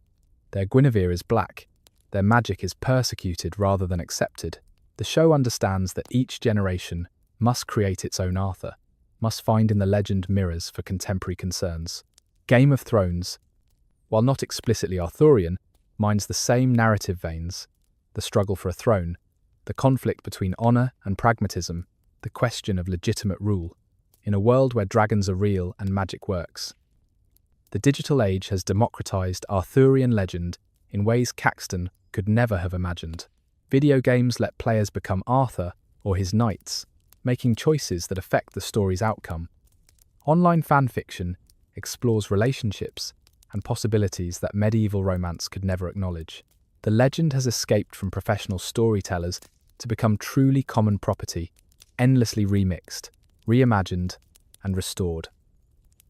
Speaker 1: their Guinevere is black, their magic is persecuted rather than accepted. The show understands that each generation must create its own Arthur, must find in the legend mirrors for contemporary concerns. Game of Thrones, while not explicitly Arthurian, mines the same narrative veins: the struggle for a throne, the conflict between honour and pragmatism, the question of legitimate rule, in a world where dragons are real and magic works. The digital age has democratised Arthurian legend in ways Caxton could never have imagined. Video games let players become Arthur or his knights, making choices that affect the story's outcome. Online fanfiction explores relationships and possibilities that medieval romance could never acknowledge. The legend has escaped from professional storytellers to become truly common property, endlessly remixed, reimagined, and restored.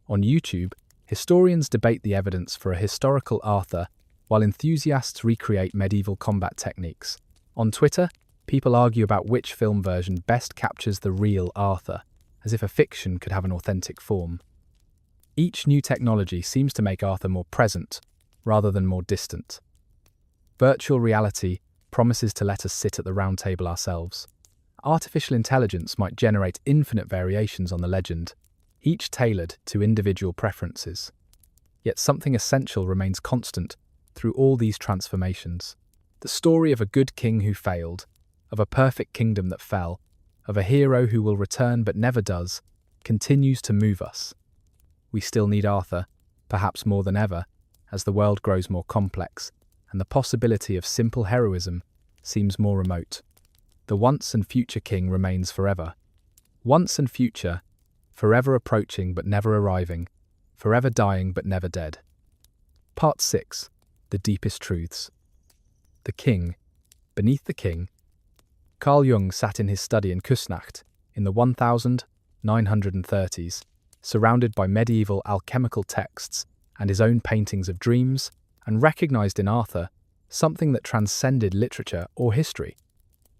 Speaker 1: On YouTube, historians debate the evidence for a historical Arthur, while enthusiasts recreate medieval combat techniques. On Twitter, people argue about which film version best captures the real Arthur, as if a fiction could have an authentic form. Each new technology seems to make Arthur more present, rather than more distant. Virtual reality promises to let us sit at the round table ourselves. Artificial intelligence might generate infinite variations on the legend, each tailored to individual preferences. Yet something essential remains constant through all these transformations. The story of a good king who failed, of a perfect kingdom that fell, of a hero who will return but never does, continues to move us. We still need Arthur, perhaps more than ever, as the world grows more complex and the possibility of simple heroism seems more remote. The once and future king remains forever. Once and future, forever approaching but never arriving, forever dying but never dead. Part 6. The Deepest Truths. The King. Beneath the King. Carl Jung sat in his study in Küsnacht in the 1930s, surrounded by medieval alchemical texts and his own paintings of dreams, and recognized in Arthur something that transcended literature or history.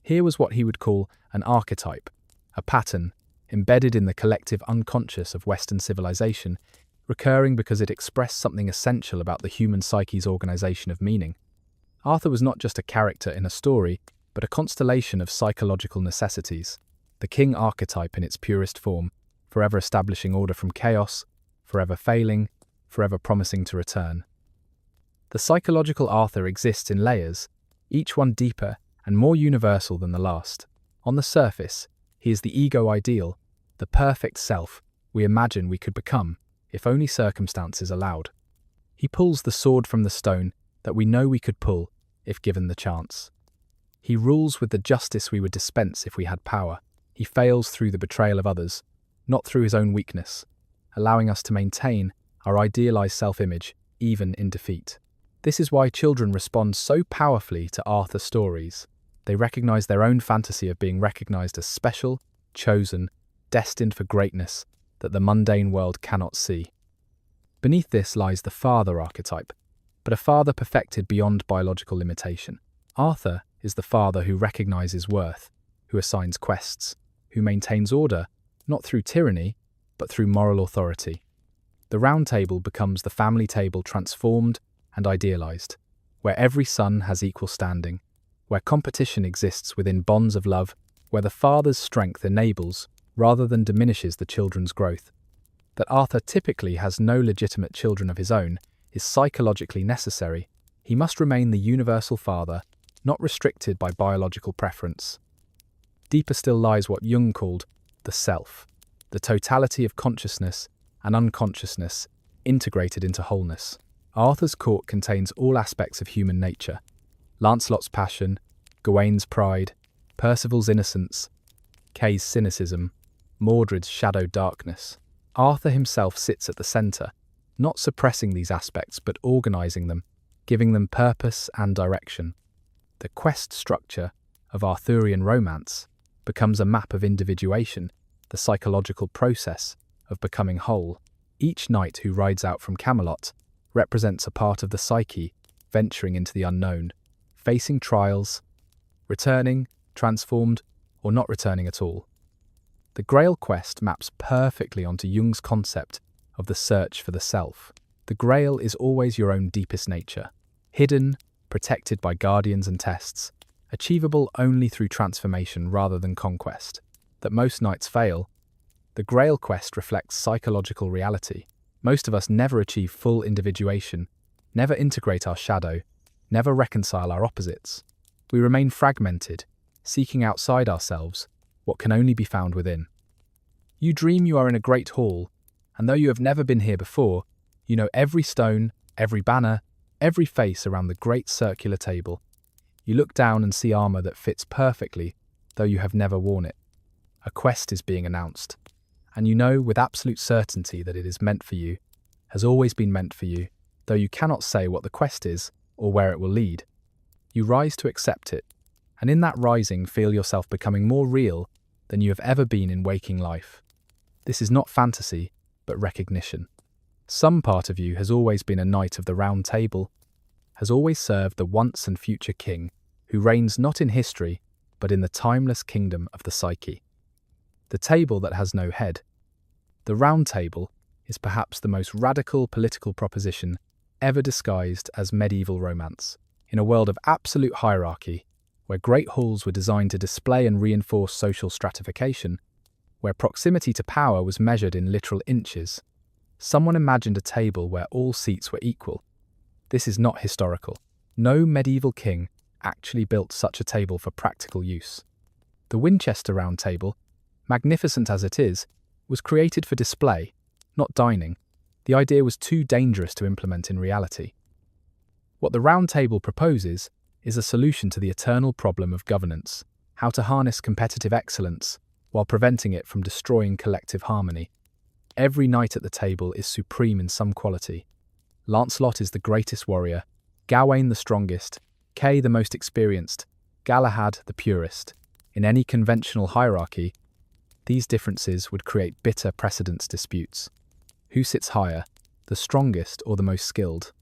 Speaker 1: Here was what he would call an archetype, a pattern embedded in the collective unconscious of Western civilization, recurring because it expressed something essential about the human psyche's organization of meaning. Arthur was not just a character in a story, but a constellation of psychological necessities, the king archetype in its purest form, forever establishing order from chaos, forever failing, forever promising to return. The psychological Arthur exists in layers, each one deeper and more universal than the last. On the surface, he is the ego ideal, the perfect self we imagine we could become, if only circumstances allowed. He pulls the sword from the stone that we know we could pull if given the chance. He rules with the justice we would dispense if we had power. He fails through the betrayal of others, not through his own weakness, allowing us to maintain our idealized self-image even in defeat. This is why children respond so powerfully to Arthur stories. They recognize their own fantasy of being recognized as special, chosen, destined for greatness that the mundane world cannot see. Beneath this lies the father archetype, but a father perfected beyond biological limitation. Arthur is the father who recognizes worth, who assigns quests, who maintains order, not through tyranny, but through moral authority. The round table becomes the family table transformed and idealized, where every son has equal standing, where competition exists within bonds of love, where the father's strength enables rather than diminishes the children's growth. That Arthur typically has no legitimate children of his own is psychologically necessary. He must remain the universal father, not restricted by biological preference. Deeper still lies what Jung called the self, the totality of consciousness and unconsciousness integrated into wholeness. Arthur's court contains all aspects of human nature: Lancelot's passion, Gawain's pride, Percival's innocence, Kay's cynicism, Mordred's shadow darkness. Arthur himself sits at the centre, not suppressing these aspects but organising them, giving them purpose and direction. The quest structure of Arthurian romance becomes a map of individuation, the psychological process of becoming whole. Each knight who rides out from Camelot represents a part of the psyche venturing into the unknown, facing trials, returning, transformed, or not returning at all. The The Grail quest maps perfectly onto Jung's concept of the search for the self. The Grail is always your own deepest nature, hidden, protected by guardians and tests, achievable only through transformation rather than conquest. That most knights fail. The Grail quest reflects psychological reality. Most of us never achieve full individuation, never integrate our shadow, never reconcile our opposites. We remain fragmented, seeking outside ourselves what can only be found within. You dream you are in a great hall, and though you have never been here before, you know every stone, every banner, every face around the great circular table. You look down and see armor that fits perfectly, though you have never worn it. A quest is being announced, and you know with absolute certainty that it is meant for you, has always been meant for you, though you cannot say what the quest is or where it will lead. You rise to accept it, and in that rising feel yourself becoming more real than you have ever been in waking life. This is not fantasy, but recognition. Some part of you has always been a knight of the Round Table, has always served the once and future king, who reigns not in history, but in the timeless kingdom of the psyche. The table that has no head. The Round Table is perhaps the most radical political proposition ever disguised as medieval romance. In a world of absolute hierarchy, where great halls were designed to display and reinforce social stratification, where proximity to power was measured in literal inches, someone imagined a table where all seats were equal. This is not historical. No medieval king actually built such a table for practical use. The Winchester Round Table, magnificent as it is, was created for display, not dining. The idea was too dangerous to implement in reality. What the Round Table proposes is a solution to the eternal problem of governance, how to harness competitive excellence while preventing it from destroying collective harmony. Every knight at the table is supreme in some quality. Lancelot is the greatest warrior, Gawain the strongest, Kay the most experienced, Galahad the purest. In any conventional hierarchy, these differences would create bitter precedence disputes. Who sits higher, the strongest or the most skilled?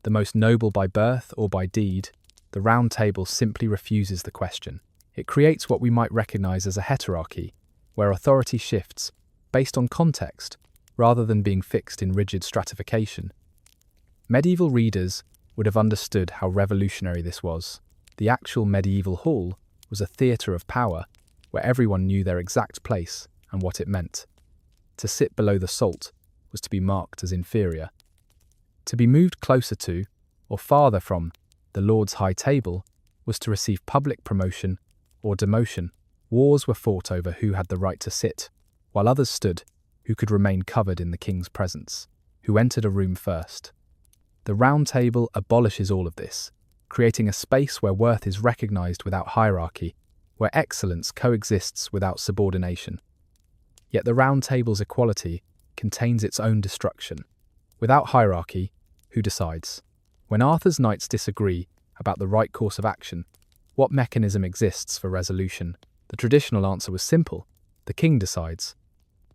Speaker 1: The most noble by birth or by deed? The Round Table simply refuses the question. It creates what we might recognize as a heterarchy, where authority shifts based on context rather than being fixed in rigid stratification. Medieval readers would have understood how revolutionary this was. The actual medieval hall was a theatre of power, where everyone knew their exact place and what it meant. To sit below the salt was to be marked as inferior. To be moved closer to, or farther from, the Lord's high table was to receive public promotion or demotion. Wars were fought over who had the right to sit, while others stood who could remain covered in the king's presence, who entered a room first. The Round Table abolishes all of this, creating a space where worth is recognized without hierarchy, where excellence coexists without subordination. Yet the Round Table's equality contains its own destruction. Without hierarchy, who decides? When Arthur's knights disagree about the right course of action, what mechanism exists for resolution? The traditional answer was simple: the king decides.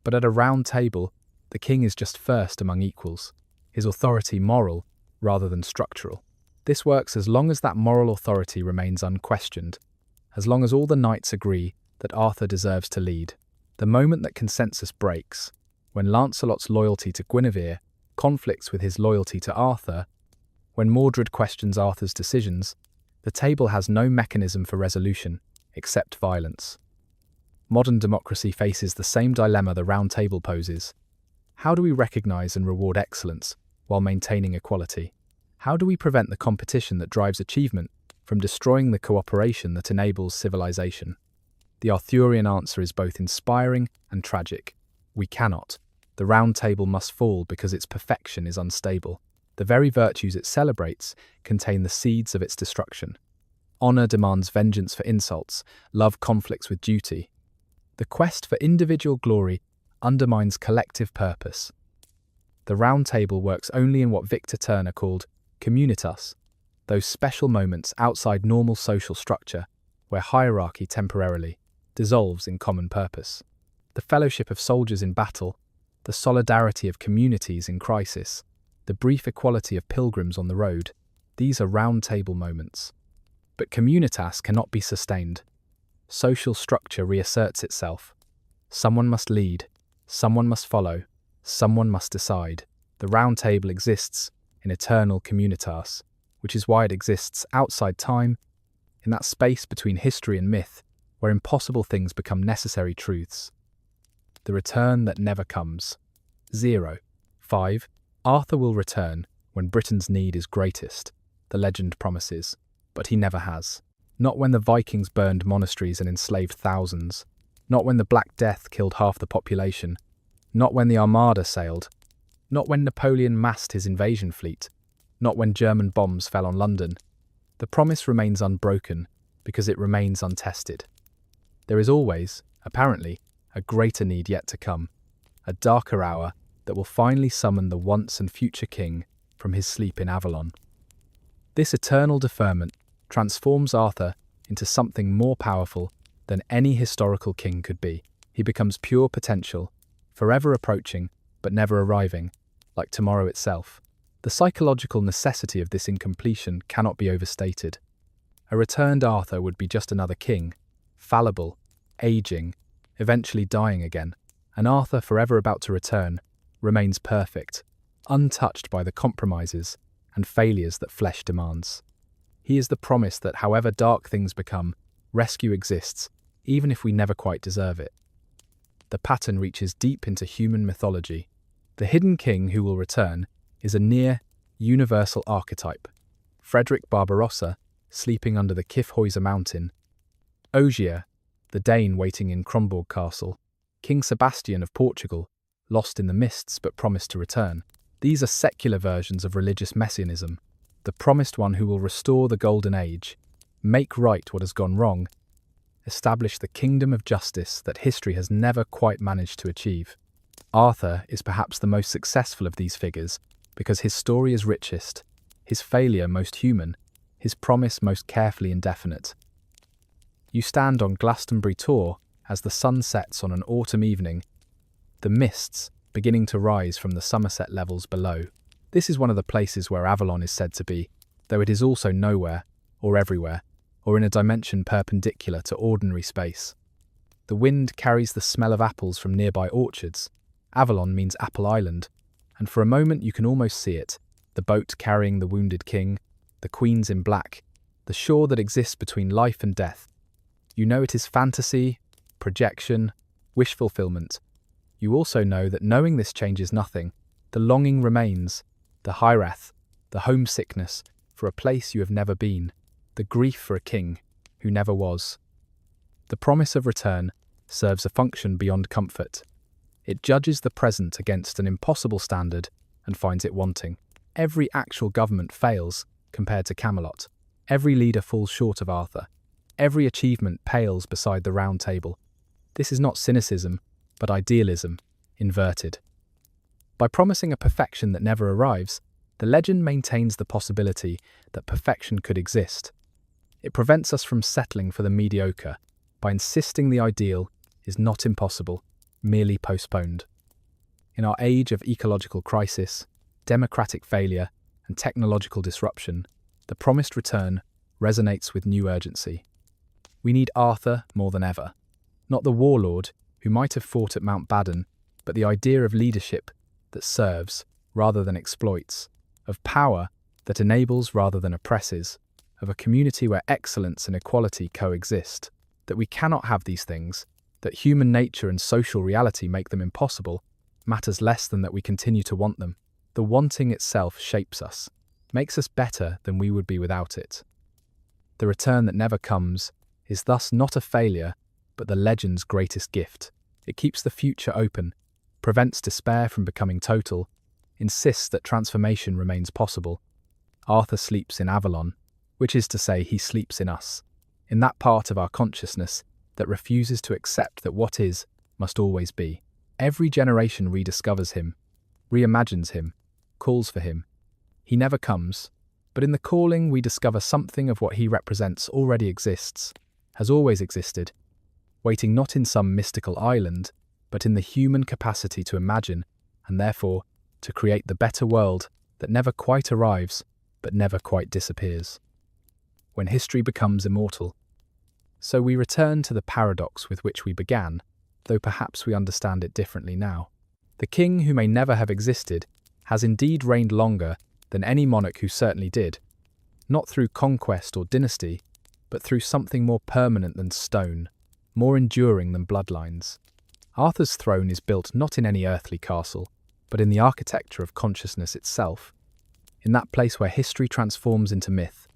Speaker 1: But at a Round Table, the king is just first among equals, his authority moral rather than structural. This works as long as that moral authority remains unquestioned, as long as all the knights agree that Arthur deserves to lead. The moment that consensus breaks, when Lancelot's loyalty to Guinevere conflicts with his loyalty to Arthur, when Mordred questions Arthur's decisions, the table has no mechanism for resolution except violence. Modern democracy faces the same dilemma the Round Table poses. How do we recognize and reward excellence while maintaining equality? How do we prevent the competition that drives achievement from destroying the cooperation that enables civilization? The Arthurian answer is both inspiring and tragic. We cannot. The Round Table must fall because its perfection is unstable. The very virtues it celebrates contain the seeds of its destruction. Honor demands vengeance for insults, love conflicts with duty. The quest for individual glory undermines collective purpose. The Round Table works only in what Victor Turner called communitas, those special moments outside normal social structure where hierarchy temporarily dissolves in common purpose. The fellowship of soldiers in battle, the solidarity of communities in crisis, the brief equality of pilgrims on the road, these are Round Table moments. But communitas cannot be sustained. Social structure reasserts itself. Someone must lead, someone must follow, someone must decide. The Round Table exists in eternal communitas, which is why it exists outside time, in that space between history and myth, where impossible things become necessary truths. The return that never comes. 0. 5. Arthur will return when Britain's need is greatest, the legend promises, but he never has. Not when the Vikings burned monasteries and enslaved thousands, not when the Black Death killed half the population, not when the Armada sailed, not when Napoleon massed his invasion fleet, not when German bombs fell on London. The promise remains unbroken because it remains untested. There is always, apparently, a greater need yet to come, a darker hour that will finally summon the once and future king from his sleep in Avalon. This eternal deferment transforms Arthur into something more powerful than any historical king could be. He becomes pure potential, forever approaching but never arriving, like tomorrow itself. The psychological necessity of this incompletion cannot be overstated. A returned Arthur would be just another king, fallible, aging, eventually dying again. An Arthur forever about to return remains perfect, untouched by the compromises and failures that flesh demands. He is the promise that however dark things become, rescue exists, even if we never quite deserve it. The pattern reaches deep into human mythology. The hidden king who will return is a near, universal archetype. Frederick Barbarossa, sleeping under the Kyffhäuser mountain. Ogier, the Dane waiting in Kronborg Castle. King Sebastian of Portugal, lost in the mists but promised to return. These are secular versions of religious messianism, the promised one who will restore the golden age, make right what has gone wrong, establish the kingdom of justice that history has never quite managed to achieve. Arthur is perhaps the most successful of these figures because his story is richest, his failure most human, his promise most carefully indefinite. You stand on Glastonbury Tor as the sun sets on an autumn evening, the mists beginning to rise from the Somerset levels below. This is one of the places where Avalon is said to be, though it is also nowhere, or everywhere, or in a dimension perpendicular to ordinary space. The wind carries the smell of apples from nearby orchards. Avalon means Apple Island, and for a moment you can almost see it, the boat carrying the wounded king, the queens in black, the shore that exists between life and death. You know it is fantasy, projection, wish fulfillment. You also know that knowing this changes nothing. The longing remains, the hierath, the homesickness for a place you have never been, the grief for a king who never was. The promise of return serves a function beyond comfort. It judges the present against an impossible standard and finds it wanting. Every actual government fails compared to Camelot. Every leader falls short of Arthur. Every achievement pales beside the Round Table. This is not cynicism, but idealism, inverted. By promising a perfection that never arrives, the legend maintains the possibility that perfection could exist. It prevents us from settling for the mediocre by insisting the ideal is not impossible, merely postponed. In our age of ecological crisis, democratic failure, and technological disruption, the promised return resonates with new urgency. We need Arthur more than ever. Not the warlord who might have fought at Mount Badon, but the idea of leadership that serves rather than exploits, of power that enables rather than oppresses, of a community where excellence and equality coexist. That we cannot have these things, that human nature and social reality make them impossible, matters less than that we continue to want them. The wanting itself shapes us, makes us better than we would be without it. The return that never comes is thus not a failure, but the legend's greatest gift. It keeps the future open, prevents despair from becoming total, insists that transformation remains possible. Arthur sleeps in Avalon, which is to say he sleeps in us, in that part of our consciousness that refuses to accept that what is must always be. Every generation rediscovers him, reimagines him, calls for him. He never comes, but in the calling we discover something of what he represents already exists, has always existed, waiting not in some mystical island, but in the human capacity to imagine, and therefore to create the better world that never quite arrives, but never quite disappears. When history becomes immortal. So we return to the paradox with which we began, though perhaps we understand it differently now. The king who may never have existed has indeed reigned longer than any monarch who certainly did, not through conquest or dynasty, but through something more permanent than stone, more enduring than bloodlines. Arthur's throne is built not in any earthly castle, but in the architecture of consciousness itself, in that place where history transforms into myth,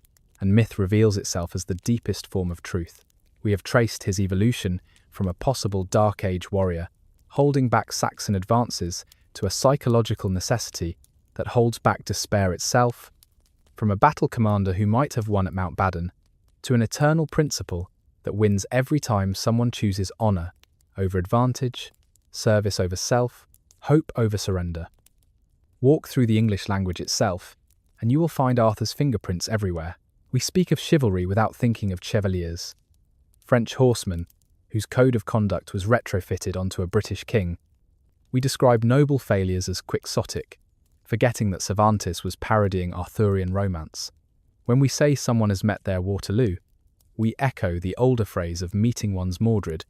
Speaker 1: and myth reveals itself as the deepest form of truth. We have traced his evolution from a possible Dark Age warrior, holding back Saxon advances, to a psychological necessity that holds back despair itself, from a battle commander who might have won at Mountbatten, to an eternal principle that wins every time someone chooses honour over advantage, service over self, hope over surrender. Walk through the English language itself, and you will find Arthur's fingerprints everywhere. We speak of chivalry without thinking of chevaliers. French horsemen, whose code of conduct was retrofitted onto a British king. We describe noble failures as quixotic, forgetting that Cervantes was parodying Arthurian romance. When we say someone has met their Waterloo, we echo the older phrase of meeting one's Mordred.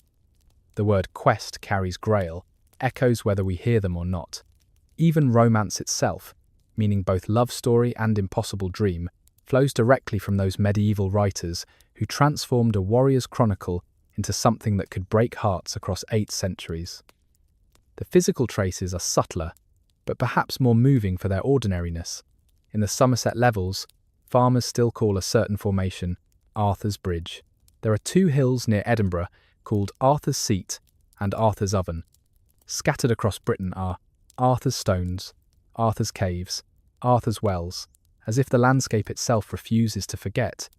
Speaker 1: The word quest carries grail, echoes whether we hear them or not. Even romance itself, meaning both love story and impossible dream, flows directly from those medieval writers who transformed a warrior's chronicle into something that could break hearts across 8 centuries. The physical traces are subtler, but perhaps more moving for their ordinariness. In the Somerset Levels, farmers still call a certain formation Arthur's Bridge. There are 2 hills near Edinburgh called Arthur's Seat and Arthur's Oven. Scattered across Britain are Arthur's Stones, Arthur's Caves, Arthur's Wells, as if the landscape itself refuses to forget,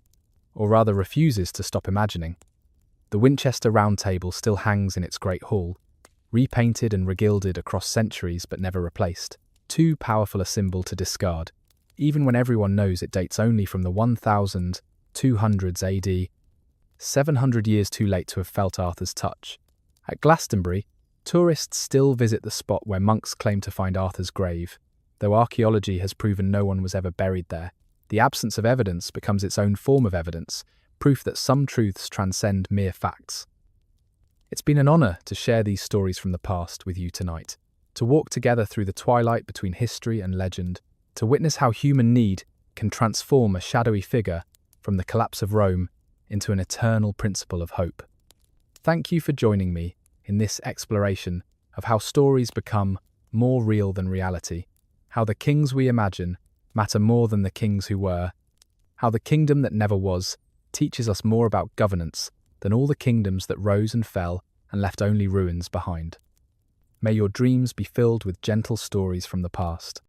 Speaker 1: or rather refuses to stop imagining. The Winchester Round Table still hangs in its great hall, repainted and regilded across centuries but never replaced, too powerful a symbol to discard, even when everyone knows it dates only from the 1200s AD, 700 years too late to have felt Arthur's touch. At Glastonbury, tourists still visit the spot where monks claim to find Arthur's grave, though archaeology has proven no one was ever buried there. The absence of evidence becomes its own form of evidence, proof that some truths transcend mere facts. It's been an honour to share these stories from the past with you tonight, to walk together through the twilight between history and legend, to witness how human need can transform a shadowy figure from the collapse of Rome into an eternal principle of hope. Thank you for joining me in this exploration of how stories become more real than reality, how the kings we imagine matter more than the kings who were, how the kingdom that never was teaches us more about governance than all the kingdoms that rose and fell and left only ruins behind. May your dreams be filled with gentle stories from the past.